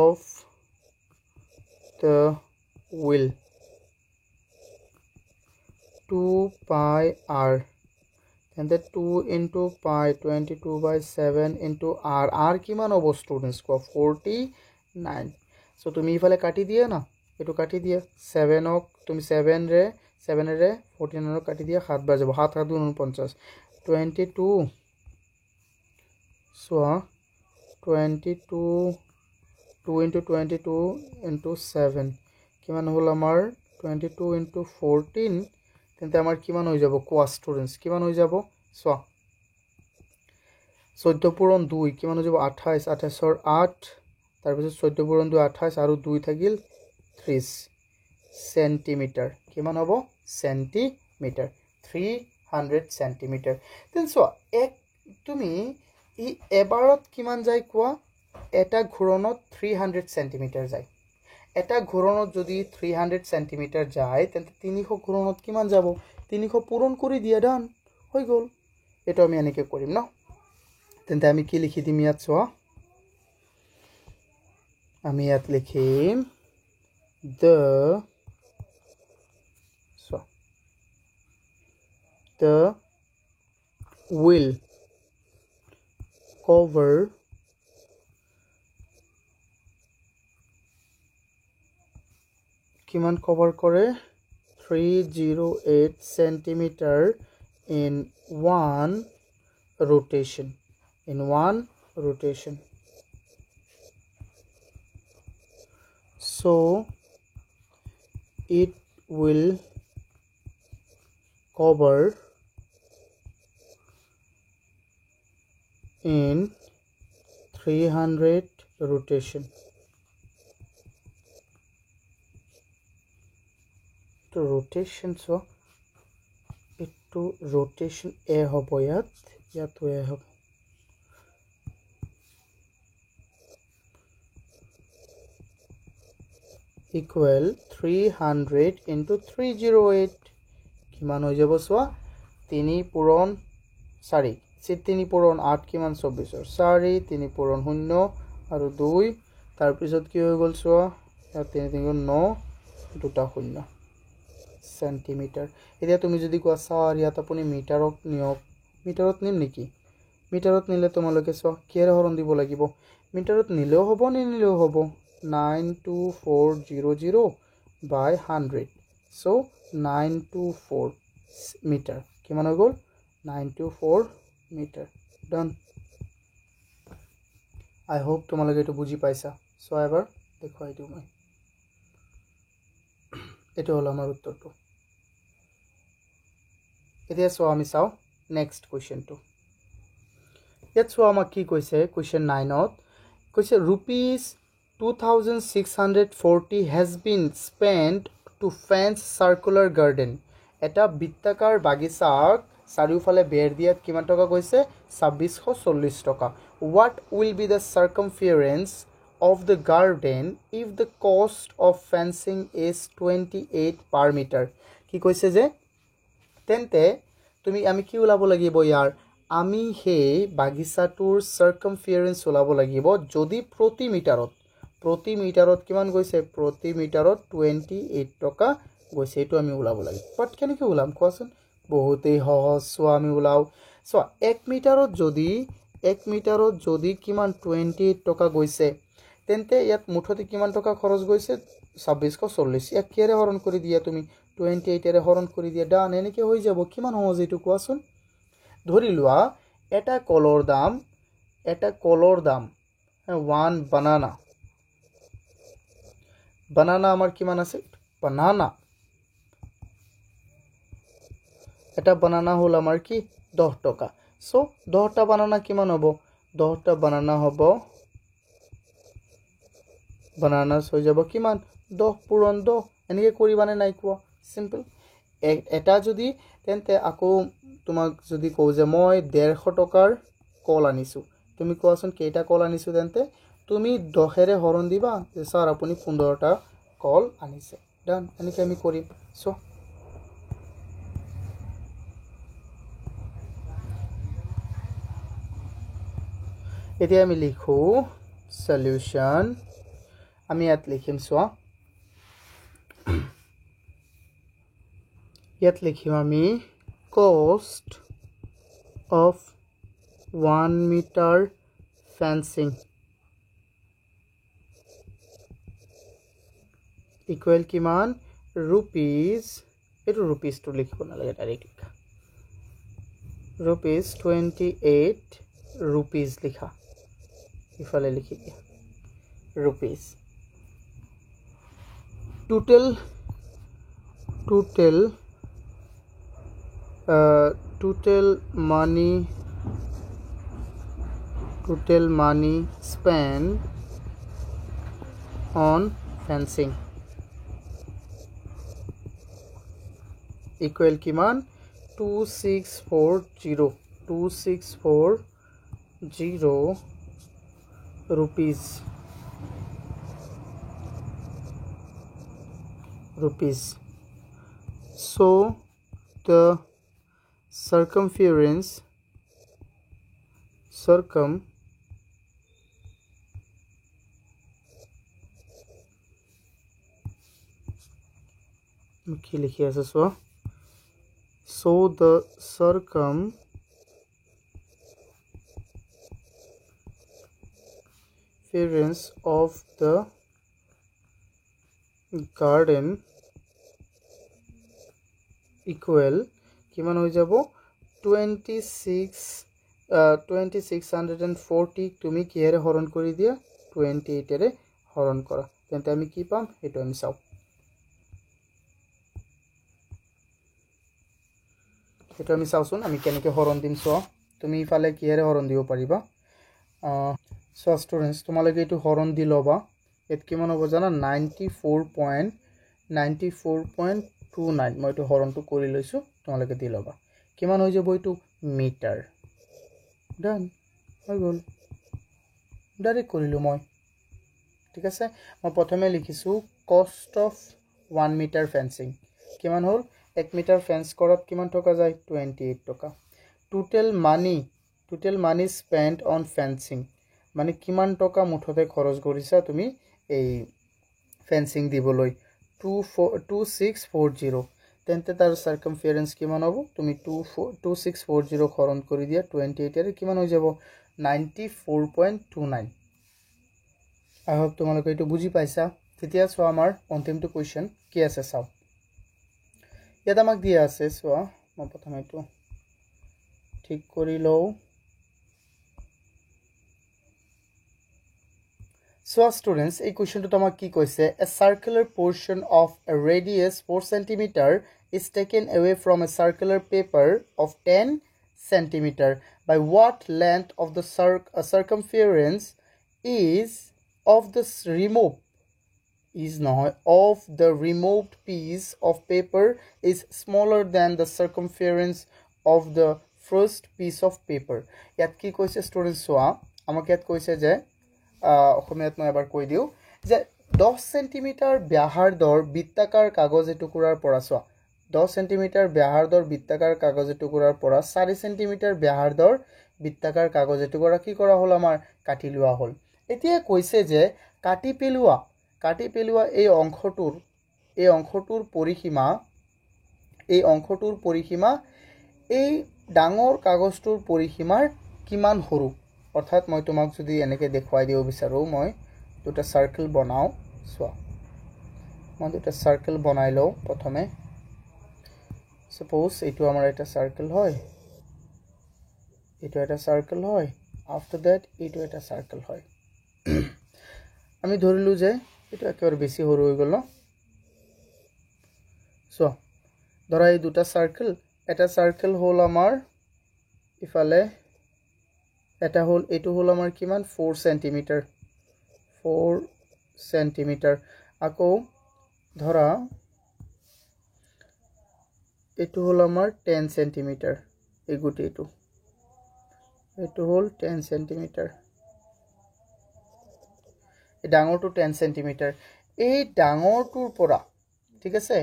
of the wheel 2 pi r, and the 2 into pi 22/7 into r. r কিমান হ'ব ষ্টুডেন্টস? 49. সো তুমি ইফালে কাটি দিয়া না, এটো কাটি দিয়া। 7ক তুমি 7ৰে 49ক কাটি দিয়া, 7 বাৰ যাব। 7 7 49, 22 চোৱা 22 2 into 22 into 7 কিমান হ'ল আমাৰ? 22 into 14। তেন্তে আমাৰ কিমান হৈ যাব? কোৱা ষ্টুডেন্টস, কিমান হৈ যাব? চোৱা 14 পূৰণ 2 কিমান হৈ যাব? 28। 28ৰ 8, তাৰপিছত 14 পূৰণ 2 28 আৰু 2 থাকিল 30 সেন্টিমিটাৰ। কিমান হ'ব? সেন্টিমিটাৰ। 300 সেন্টিমিটাৰ। তেন চোৱা, তুমি ই এবাৰত কিমান যায় কোৱা? এটা ঘূৰণত 300 সেন্টিমিটাৰ যায়। এটা ঘূৰণত যদি 300 সেন্টিমিটাৰ যায় তেন্তে 300 ঘূৰণত কিমান যাব? 300 পূৰণ কৰি দিয়া, ডান হৈ গ'ল। এটা আমি এনেকৈ কৰিম ন। তেন্তে আমি কি লিখি দিম ইয়াত? চোৱা, আমি ইয়াত লিখিম the will cover কিমান কভাৰ কৰে? 308 centimetre in one rotation. So it will cover in 300 rotation. তো rotation, so এটো rotation a হ'ব ইয়াতো a হ'ব। equal 300 into 308 কিমান হৈ যাব? চোৱা 3 পূৰণ 4 3 পূৰণ 8 কিমান? 24ৰ 4 3 পূৰণ 0 আৰু 2, তাৰপিছত কি হৈ গ'ল? চোৱা 3 3 9 দুটা 0 সেন্টিমিটাৰ। এতিয়া তুমি যদি কোৱা স্যাৰ ইয়াত আপুনি মিটাৰত নিয়ক, মিটাৰত নিম নেকি? মিটাৰত নিলে তোমালোকে চোৱা কিহেৰে হৰণ দিব লাগিব? মিটাৰত নিলেও হ'ব নিনিলেও হ'ব। 92400 by 100, so 924 মিটাৰ। কিমান হৈ গ'ল? 924 মিটাৰ। ডান। আই হোপ তোমালোকে এইটো বুজি পাইছা। সো এবাৰ দেখুৱাই দিওঁ মই। এইটো হ'ল আমাৰ উত্তৰটো। এতিয়া চোৱা আমি চাওঁ নেক্সট কুৱেশ্যনটো ইয়াত চোৱা আমাক কি কৈছে কুৱেশ্যন 9ত কৈছে ₹2640 has been spent to fence circular garden এটা বৃত্তাকাৰ বাগিচাক চাৰিওফালে বেৰ দিয়াত কিমান টকা কৈছে 2640 টকা what will be the circumference of the garden if the cost of fencing is 28 per meter কি কৈছে যে তেন্তে তুমি আমি কি ওলাব লাগিব ইয়াৰ আমি হে বাগিচাটোৰ সাৰ্কামফাৰেন্স ওলাব লাগিব যদি প্ৰতি মিটাৰত কিমান গৈছে প্ৰতি মিটাৰত 28 টকা গৈছে এটো আমি ওলাব লাগিব বাট কেনেকৈ ওলাম কোৱাচোন বহুতেই সহজ সোৱা আমি ওলাও সোৱা 1 মিটাৰত যদি কিমান 28 টকা গৈছে তেন্তে ইয়াত মুঠতে কিমান টকা খৰচ গৈছে 2640 এক কিৰে হৰণ কৰি দিয়া তুমি 28 এৰে হৰণ কৰি দিয়া ডান এনেকে হৈ যাব কিমান সহজ এটো কোৱাচোন ধৰি লোৱা এটা কলৰ দাম 1 বানানা আমাৰ কিমান আছে এটা বানানা হল আমাৰ কি 10 টকা সো 10টা বানানা কিমান হ'ব 10টা বানানা হ'ব বানানাস হৈ যাব কিমান 10 পূৰণ 10 এনেকে কৰিবানে নাই কোৱা সিম্পল এটা যদি তেন্তে আকৌ তোমাক যদি কও যে মই 150 টকাৰ কল আনিছো তুমি কোৱাচোন কেইটা কল আনিছো তেন্তে তুমি 10 এৰে হৰণ দিবা যে স্যাৰ আপুনি 15টা কল আনিছে ডান এনেকে আমি কৰিম সো এতিয়া আমি লিখো সলিউশন আমি ইয়াত লিখিম সোৱা ইয়াত লিখিম আমি cost of 1 meter fencing equal কিমান rupees এটো rupees to লিখিব না লাগে ডাইরেক্ট লিখা rupees 28 rupees লিখা ইফালে লিখি দিয়া rupees total money spent on fencing equal kiman 2640 rupees so the circumference কি লিখি আছে so the circumference of the garden equal কিমান হৈ যাব 2640 তুমি কিহেৰে হৰণ কৰি দিয়া 28 এৰে হৰণ কৰা তেন্তে আমি কি পাম এটো আমি চাও এটো আমি চাওচোন আমি কেনেকৈ হৰণ দিম সোৱা তুমি ইফালে কিহেৰে হৰণ দিব পাৰিবা সো স্টুডেন্টস তোমালোকে এটো হৰণ দি লবা এত কিমান হ'ব জানা 94.29 মই এটো হৰণটো কৰি লৈছো তোমালোকে দি লবা কিমান হৈ যাব এটো মিটাৰ ডান হৈ গল ডাইৰেক্ট কৰিলো মই ঠিক আছে মই প্ৰথমে লিখিছো কষ্ট অফ 1 মিটাৰ ফেন্সিং কিমান হল 1 মিটাৰ ফেন্স কৰাত কিমান টকা যায় 28 টকা total money spent on fencing মানে কিমান টকা মুঠতে খৰচ কৰিছা তুমি এই ফেন্সিং দিবলৈ 2640 তেন্তে তাৰ সাৰ্কামফাৰেন্স কিমান হ'ব তুমি 2640 হৰণ কৰি দিয়া 28 এৰ কিমান হৈ যাব 94.29 আই হোপ তোমালোকে এটো বুজি পাইছা তেতিয়া সো আমাৰ অন্তিমটো কোৱেশ্চন কি আছে চাও ইয়াত আমাক দিয়া আছে সো মই প্ৰথমে এটো ঠিক কৰি লও So students, a question to tamak ki koise a circular portion of a radius 4 cm is taken away from a circular paper of 10 centimeter, by what length of the circumference is of the removed piece of paper is smaller than the circumference of the first piece of paper. ইয়াত কি কৈছে students সোয়া আমাক ইয়াত কৈছে যে অসমীয়াত মই এবাৰ কৈ দিও যে 10 সেন্টিমিটাৰ ব্যাসাৰ্ধৰ বৃত্তাকাৰ কাগজ টুকুৰাৰ পৰা সোয়া 10 সেন্টিমিটাৰ ব্যাসাৰ্ধৰ বৃত্তাকাৰ কাগজ টুকুৰাৰ পৰা 4 সেন্টিমিটাৰ ব্যাসাৰ্ধৰ বৃত্তাকাৰ কাগজ টুকুৰা কি কৰা হল আমাৰ কাটি লোৱা হল এতিয়া কৈছে যে কাটি পেলোৱা এই অংশটোৰ পৰিসীমা এই ডাঙৰ কাগজটোৰ পৰিসীমাৰ কিমান সৰু অৰ্থাৎ মই তোমাক যদি এনেকে দেখুৱাই দিব বিচাৰো মই দুটা সাৰ্কেল বনাও সোয়া মই দুটা সাৰ্কেল বনাই লও প্ৰথমে suppose এইটো আমাৰ এটা সাৰ্কেল হয় এইটো এটা সাৰ্কেল হয় after that এইটো এটা সাৰ্কেল হয় আমি ধৰিলো যে এটা একেবাৰে বেছি সৰু হৈ গল ন সো ধৰা এই দুটা সাৰ্কেল এটা সাৰ্কেল হল আমাৰ ইফালে এটা হল এটো হল আমাৰ কিমান 4 সেন্টিমিটাৰ আকৌ ধৰা এটো হল আমাৰ 10 সেন্টিমিটাৰ এই গুটিটো এটো হল 10 সেন্টিমিটাৰ এই ডাঙৰটো 10 সেন্টিমিটাৰ এই ডাঙৰটোৰ পৰা ঠিক আছে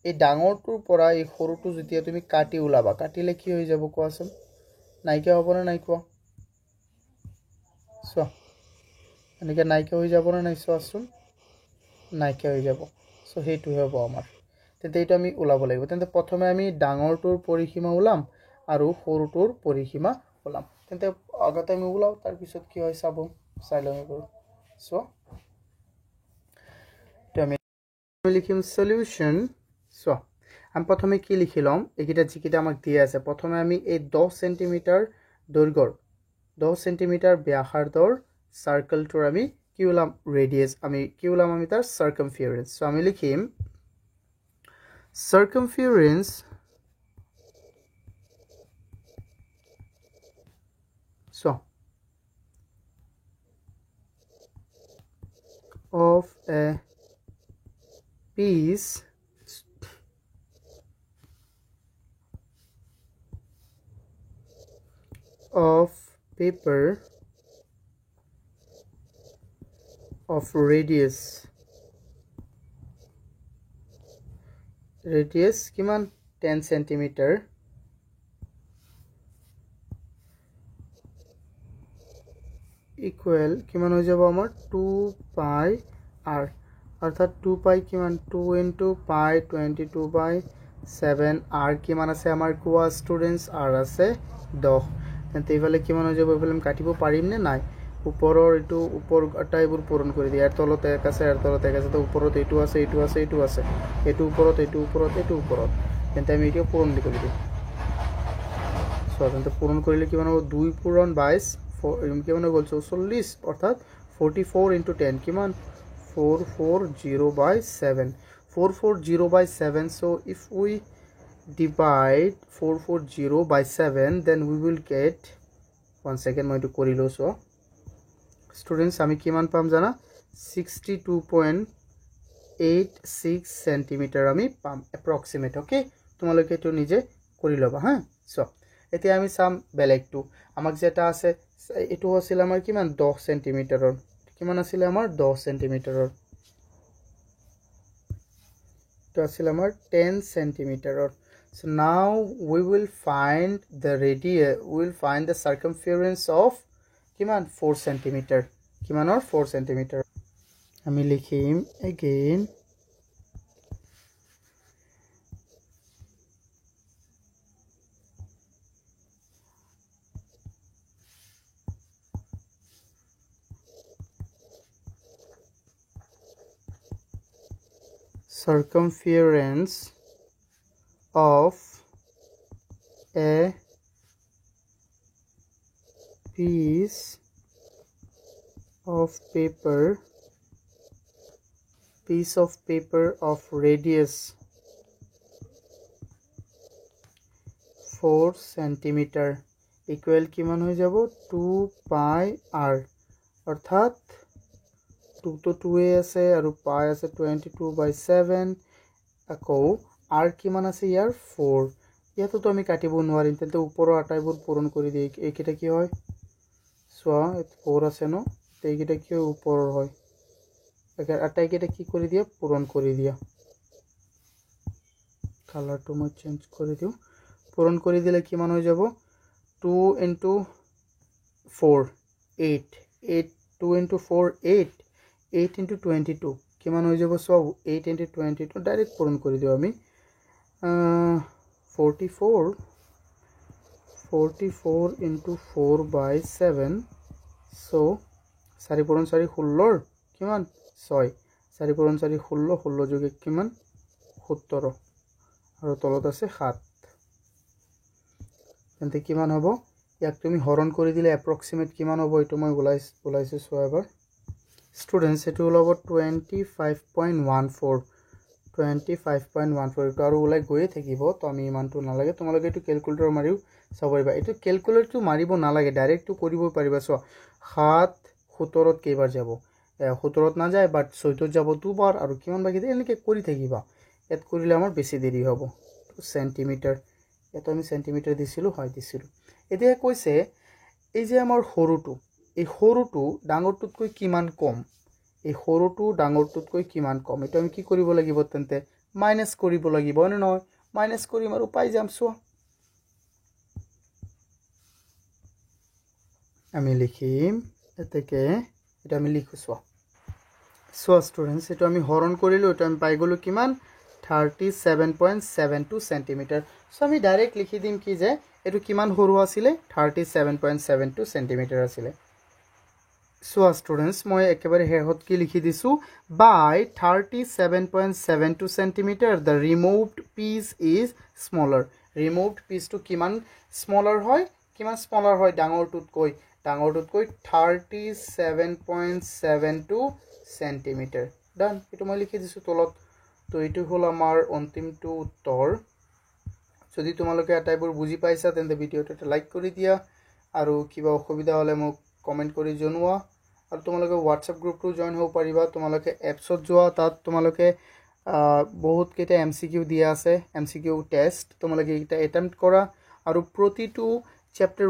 এই ডাঙৰটোৰ পৰা এই সৰুটো যেতিয়া তুমি কাটি উলাবা কাটিলে কি হৈ যাব কোৱাচোন নাইকিয়া হ'ব না নাই কোৱা সো এনেকে নাইকিয়া হৈ যাব না নাই চোৱাচোন নাইকিয়া হৈ যাব সো হেতু হ'ব আমাৰ তেন্তে এটা আমি উলাব লাগিব তেন্তে প্ৰথমে আমি ডাঙৰটোৰ পৰিসীমা উলাম আৰু সৰুটোৰ পৰিসীমা উলাম তেন্তে আগতে আমি উলাও তাৰ পিছত কি হয় চাব চাইলং কৰো সো আমি লিখিম সলিউশন সো আমি প্ৰথমে কি লিখিলাম একিটা জিকিটা আমাক দিয়া আছে প্ৰথমে আমি এই 10 সেন্টিমিটাৰ দৈৰ্ঘ্যৰ 10 সেন্টিমিটাৰ ব্যাসাৰ্ধৰ সাৰ্কেলটোৰ আমি কি উলাম ৰেডিয়াস আমি কি উলাম আমি তাৰ সার্কামফারেন্স সো আমি লিখিম circumference so of a piece of paper of radius কিমান 10 সেন্টিমিটার ইকুয়াল কিমান হৈ যাব আমাৰ 2 পাই r অৰ্থাৎ 2 পাই কিমান 2 into pi 22/7 r কিমান আছে আমাৰ কোৱা স্টুডেন্টস r আছে 10 তেন্তে ইফালে কিমান হৈ যাব ইফালে কাটিব পাৰিম নে নাই উপৰৰ এটো উপৰ আটাইবোৰ পূৰণ কৰি দিয়া তলতে এক আছে আৰু তলতে এক আছে তো উপৰত এটো আছে এটো আছে এটো উপৰত তেন্তে আমি এটা পূৰণ কৰি দিম সো তেন্তে পূৰণ কৰিলে কিমান হ'ব 2 পূৰণ 22 কিমান হ'ল 40 অৰ্থাৎ 44 into 10 কিমান 440/7 so if we divide 440/7 then we will get one second মই এটো কৰি লৈছো students আমি কিমান পাম জানা 62.86 সেন্টিমিটাৰ আমি পাম approximate ওকে তোমালোকে এটো নিজে কৰি লবা হা সো এতিয়া আমি সাম বেলেগটো আমাক যেটা আছে এটো আছিল আমাৰ কিমান 10 সেন্টিমিটাৰৰ কিমান আছিল আমাৰ 10 সেন্টিমিটাৰৰ তো আছিল আমাৰ 10 সেন্টিমিটাৰৰ so now we will find the circumference of কিমান 4 সেন্টিমিটার কিমানৰ 4 সেন্টিমিটার আমি লিখিম again circumference of a piece of paper of radius 4 centimetre equal কিমান হৈ যাব 2 পাই r অর্থাৎ 2 তো 2 আছে আৰু পাই আছে 22/7 আকৌ r কিমান আছে ইয়াৰ 4 ইয়াতো তো আমি কাটিব নোৱাৰিম তেন্তে ওপৰৰ আটাইবোৰ পূৰণ কৰি দিই এইকেইটা কি হয় সোৱা 4 আছে ন এইকেইটা কি ওপৰৰ হয় একে আটাইকেইটা কি কৰি দিয়া পূৰণ কৰি দিয়া কালাৰটো মই চেঞ্জ কৰি দিও পূৰণ কৰি দিলে কিমান হৈ যাব 2 into 4 8 8 2 into 4 8 8 into 22 কিমান হৈ যাব সব 8 into 22 ডাইরেক্ট পূরণ করে দিও আমি 44 into 4/7 so 4 পূরণ 4 16 কিমান 6 4 পূরণ 4 16 16 যোগে কিমান 17 আৰু তলত আছে 7 তেন্তে কিমান হ'ব ইয়াক তুমি হৰণ কৰি দিলে এপ্ৰক্সিমেট কিমান হ'ব এটো মই ওলাইছো সো এবাৰ স্টুডেন্টস এটো হ'ব 25.14 25.14 আৰু ওলাই গৈয়ে থাকিব তো আমি ইমানটো নালাগে তোমালোকে এটো ক্যালকুলেটৰ মাৰিও চাব পাৰিবা এটো ক্যালকুলেটৰটো মাৰিব নালাগে ডাইৰেক্ট তো কৰিব পাৰিবা সো 7 17ত কেইবাৰ যাব 17ত না যায় বাট 14ত যাব দুবাৰ আৰু কিমান বাকি আছে এনেকৈ কৰি থাকিবা এত কৰিলে আমাৰ বেছি দেৰি হ'ব সেন্টিমিটাৰ এটা আমি সেন্টিমিটাৰ দিছিলো হয় দিছিলো এতিয়া কৈছে এই যে আমাৰ সৰুটো ডাঙৰটোতকৈ কিমান কম এই সৰুটো ডাঙৰটোতকৈ কিমান কম এটা আমি কি কৰিব লাগিব তেন্তে মাইনাস কৰিব লাগিব নে নহয় মাইনাস কৰিম আৰু পাই যাম সো আমি লিখিম এতেকে এটা আমি লিখো সো স্টুডেন্টস এটা আমি হৰণ কৰিলো এটা আমি পাই গলো কিমান 37.72 সেন্টিমিটাৰ সো আমি ডাইৰেক্ট লিখি দিম কি যে এটো কিমান সৰু আছিল 37.72 সেন্টিমিটাৰ আছিল সো স্টুডেন্টস মই একেবাৰে হেহত কি লিখি দিছো বাই 37.72 centimetre the removed piece is smaller removed piece to কিমান smaller হয় ডাঙৰটোতকৈ 37.72 সেন্টিমিটাৰ ডান এটো মই লিখি দিছো তলত তো এটো হল আমাৰ অন্তিমটো উত্তৰ যদি তোমালোকে আটাইবোৰ বুজি পাইছা তেন্তে ভিডিওটো লাইক কৰি দিয়া আৰু কিবা অসুবিধা হলে মোক কমেন্ট কৰি জনোৱা আৰু তোমালোকে WhatsApp গ্ৰুপটো জয়েন হ'ব পাৰিবা তোমালোকে এপছত যোৱা তাত তোমালোকে বহুত কেইটা MCQ দিয়া আছে MCQ টেষ্ট তোমালোকে এটা এটেম্প্ট কৰা আৰু প্ৰতিটো চ্যাপ্টাৰ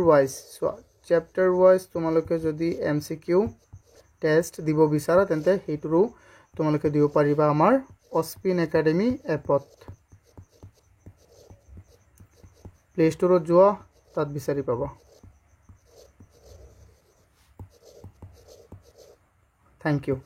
ওয়াইজ তোমালোকে যদি MCQ টেষ্ট দিব বিচাৰা তেন্তে হেইটোৰো তোমালোকে দিব পাৰিবা আমাৰ অস্পিন একাডেমি এপত প্লে ষ্টৰত যোৱা তাত বিচাৰি পাবা থ্যাংক ইউ